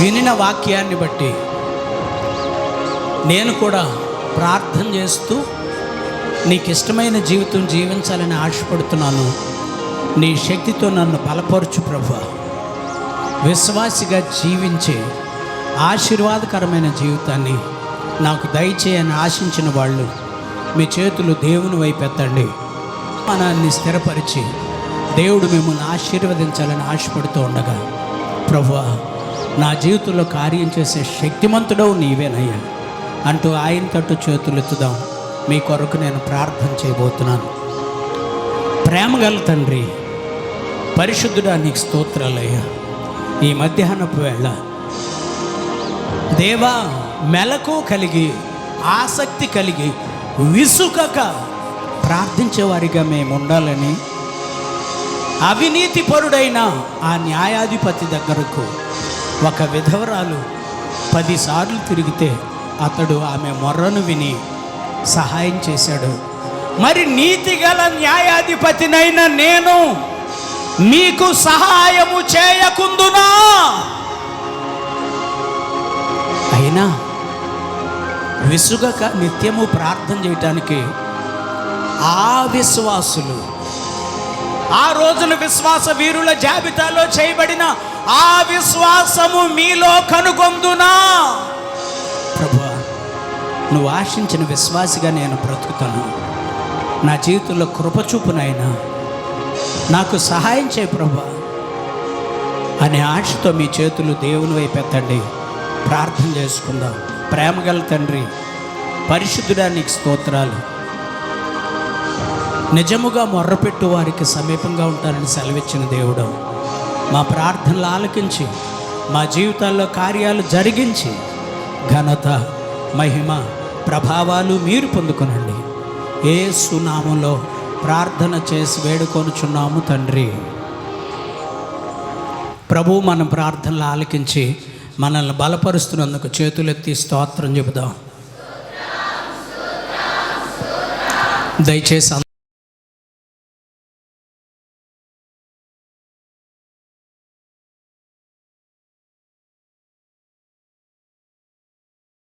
వినిన వాక్యాన్ని బట్టి నేను కూడా ప్రార్థన చేస్తూ నీకు ఇష్టమైన జీవితం జీవించాలని ఆశపడుతున్నాను. నీ శక్తితో నన్ను బలపరచు ప్రభువా. విశ్వాసిగా జీవించే ఆశీర్వాదకరమైన జీవితాన్ని నాకు దయచేయని ఆశించిన వాళ్ళు మీ చేతులు దేవుని వైపు ఎత్తండి. మనాన్ని స్థిరపరిచి దేవుడు మిమ్మల్ని ఆశీర్వదించాలని ఆశపడుతూ ఉండగా, ప్రభువా నా జీవితంలో కార్యం చేసే శక్తిమంతుడవు నీవేనయ్యా అంటూ ఆయన తట్టు చేతులు ఎత్తుదాం. మీ కొరకు నేను ప్రార్థన చేయబోతున్నాను. ప్రేమగల తండ్రి, పరిశుద్ధుడా, నీకు స్తోత్రాలయ్యా. ఈ మధ్యాహ్నపు వేళ దేవా, మెలకు కలిగి ఆసక్తి కలిగి విసుకక ప్రార్థించేవారిగా మేము ఉండాలని అవినీతి పరుడైన ఆ న్యాయాధిపతి దగ్గరకు ఒక విధవరాలు 10 సార్లు తిరిగితే అతడు ఆమె మొర్రను విని సహాయం చేశాడు. మరి నీతిగల న్యాయాధిపతినైన నేను మీకు సహాయము చేయకుందునా? అయినా విసుగక నిత్యము ప్రార్థన చేయటానికి ఆ విశ్వాసులు, ఆ రోజున విశ్వాస వీరుల జాబితాలో చేయబడిన ఆ విశ్వాసము మీలో కనుగొందునా? ప్రభువా, నువ్వు ఆశించిన విశ్వాసిగా నేను బ్రతుకుతాను. నా జీవితంలో కృపచూపునైనా నాకు సహాయం చేయి ప్రభువా. అనే ఆశతో మీ చేతులు దేవుని వైపు ఎత్తండి. ప్రార్థన చేసుకుందాం. ప్రేమగల తండ్రి, పరిశుద్ధుడా, నీకు స్తోత్రాలు. నిజముగా మొర్రపెట్టు వారికి సమీపంగా ఉంటారని సెలవిచ్చిన దేవుడు, మా ప్రార్థనలు ఆలకించి మా జీవితాల్లో కార్యాలు జరిగించి ఘనత, మహిమ, ప్రభావాలు మీరు పొందుకొనండి. యేసు నామములో ప్రార్థన చేసి వేడుకొనుచున్నాము తండ్రి. ప్రభు మన ప్రార్థనలు ఆలకించి మనల్ని బలపరుస్తున్నందుకు చేతులెత్తి స్తోత్రం చెబుదాం. దయచేసి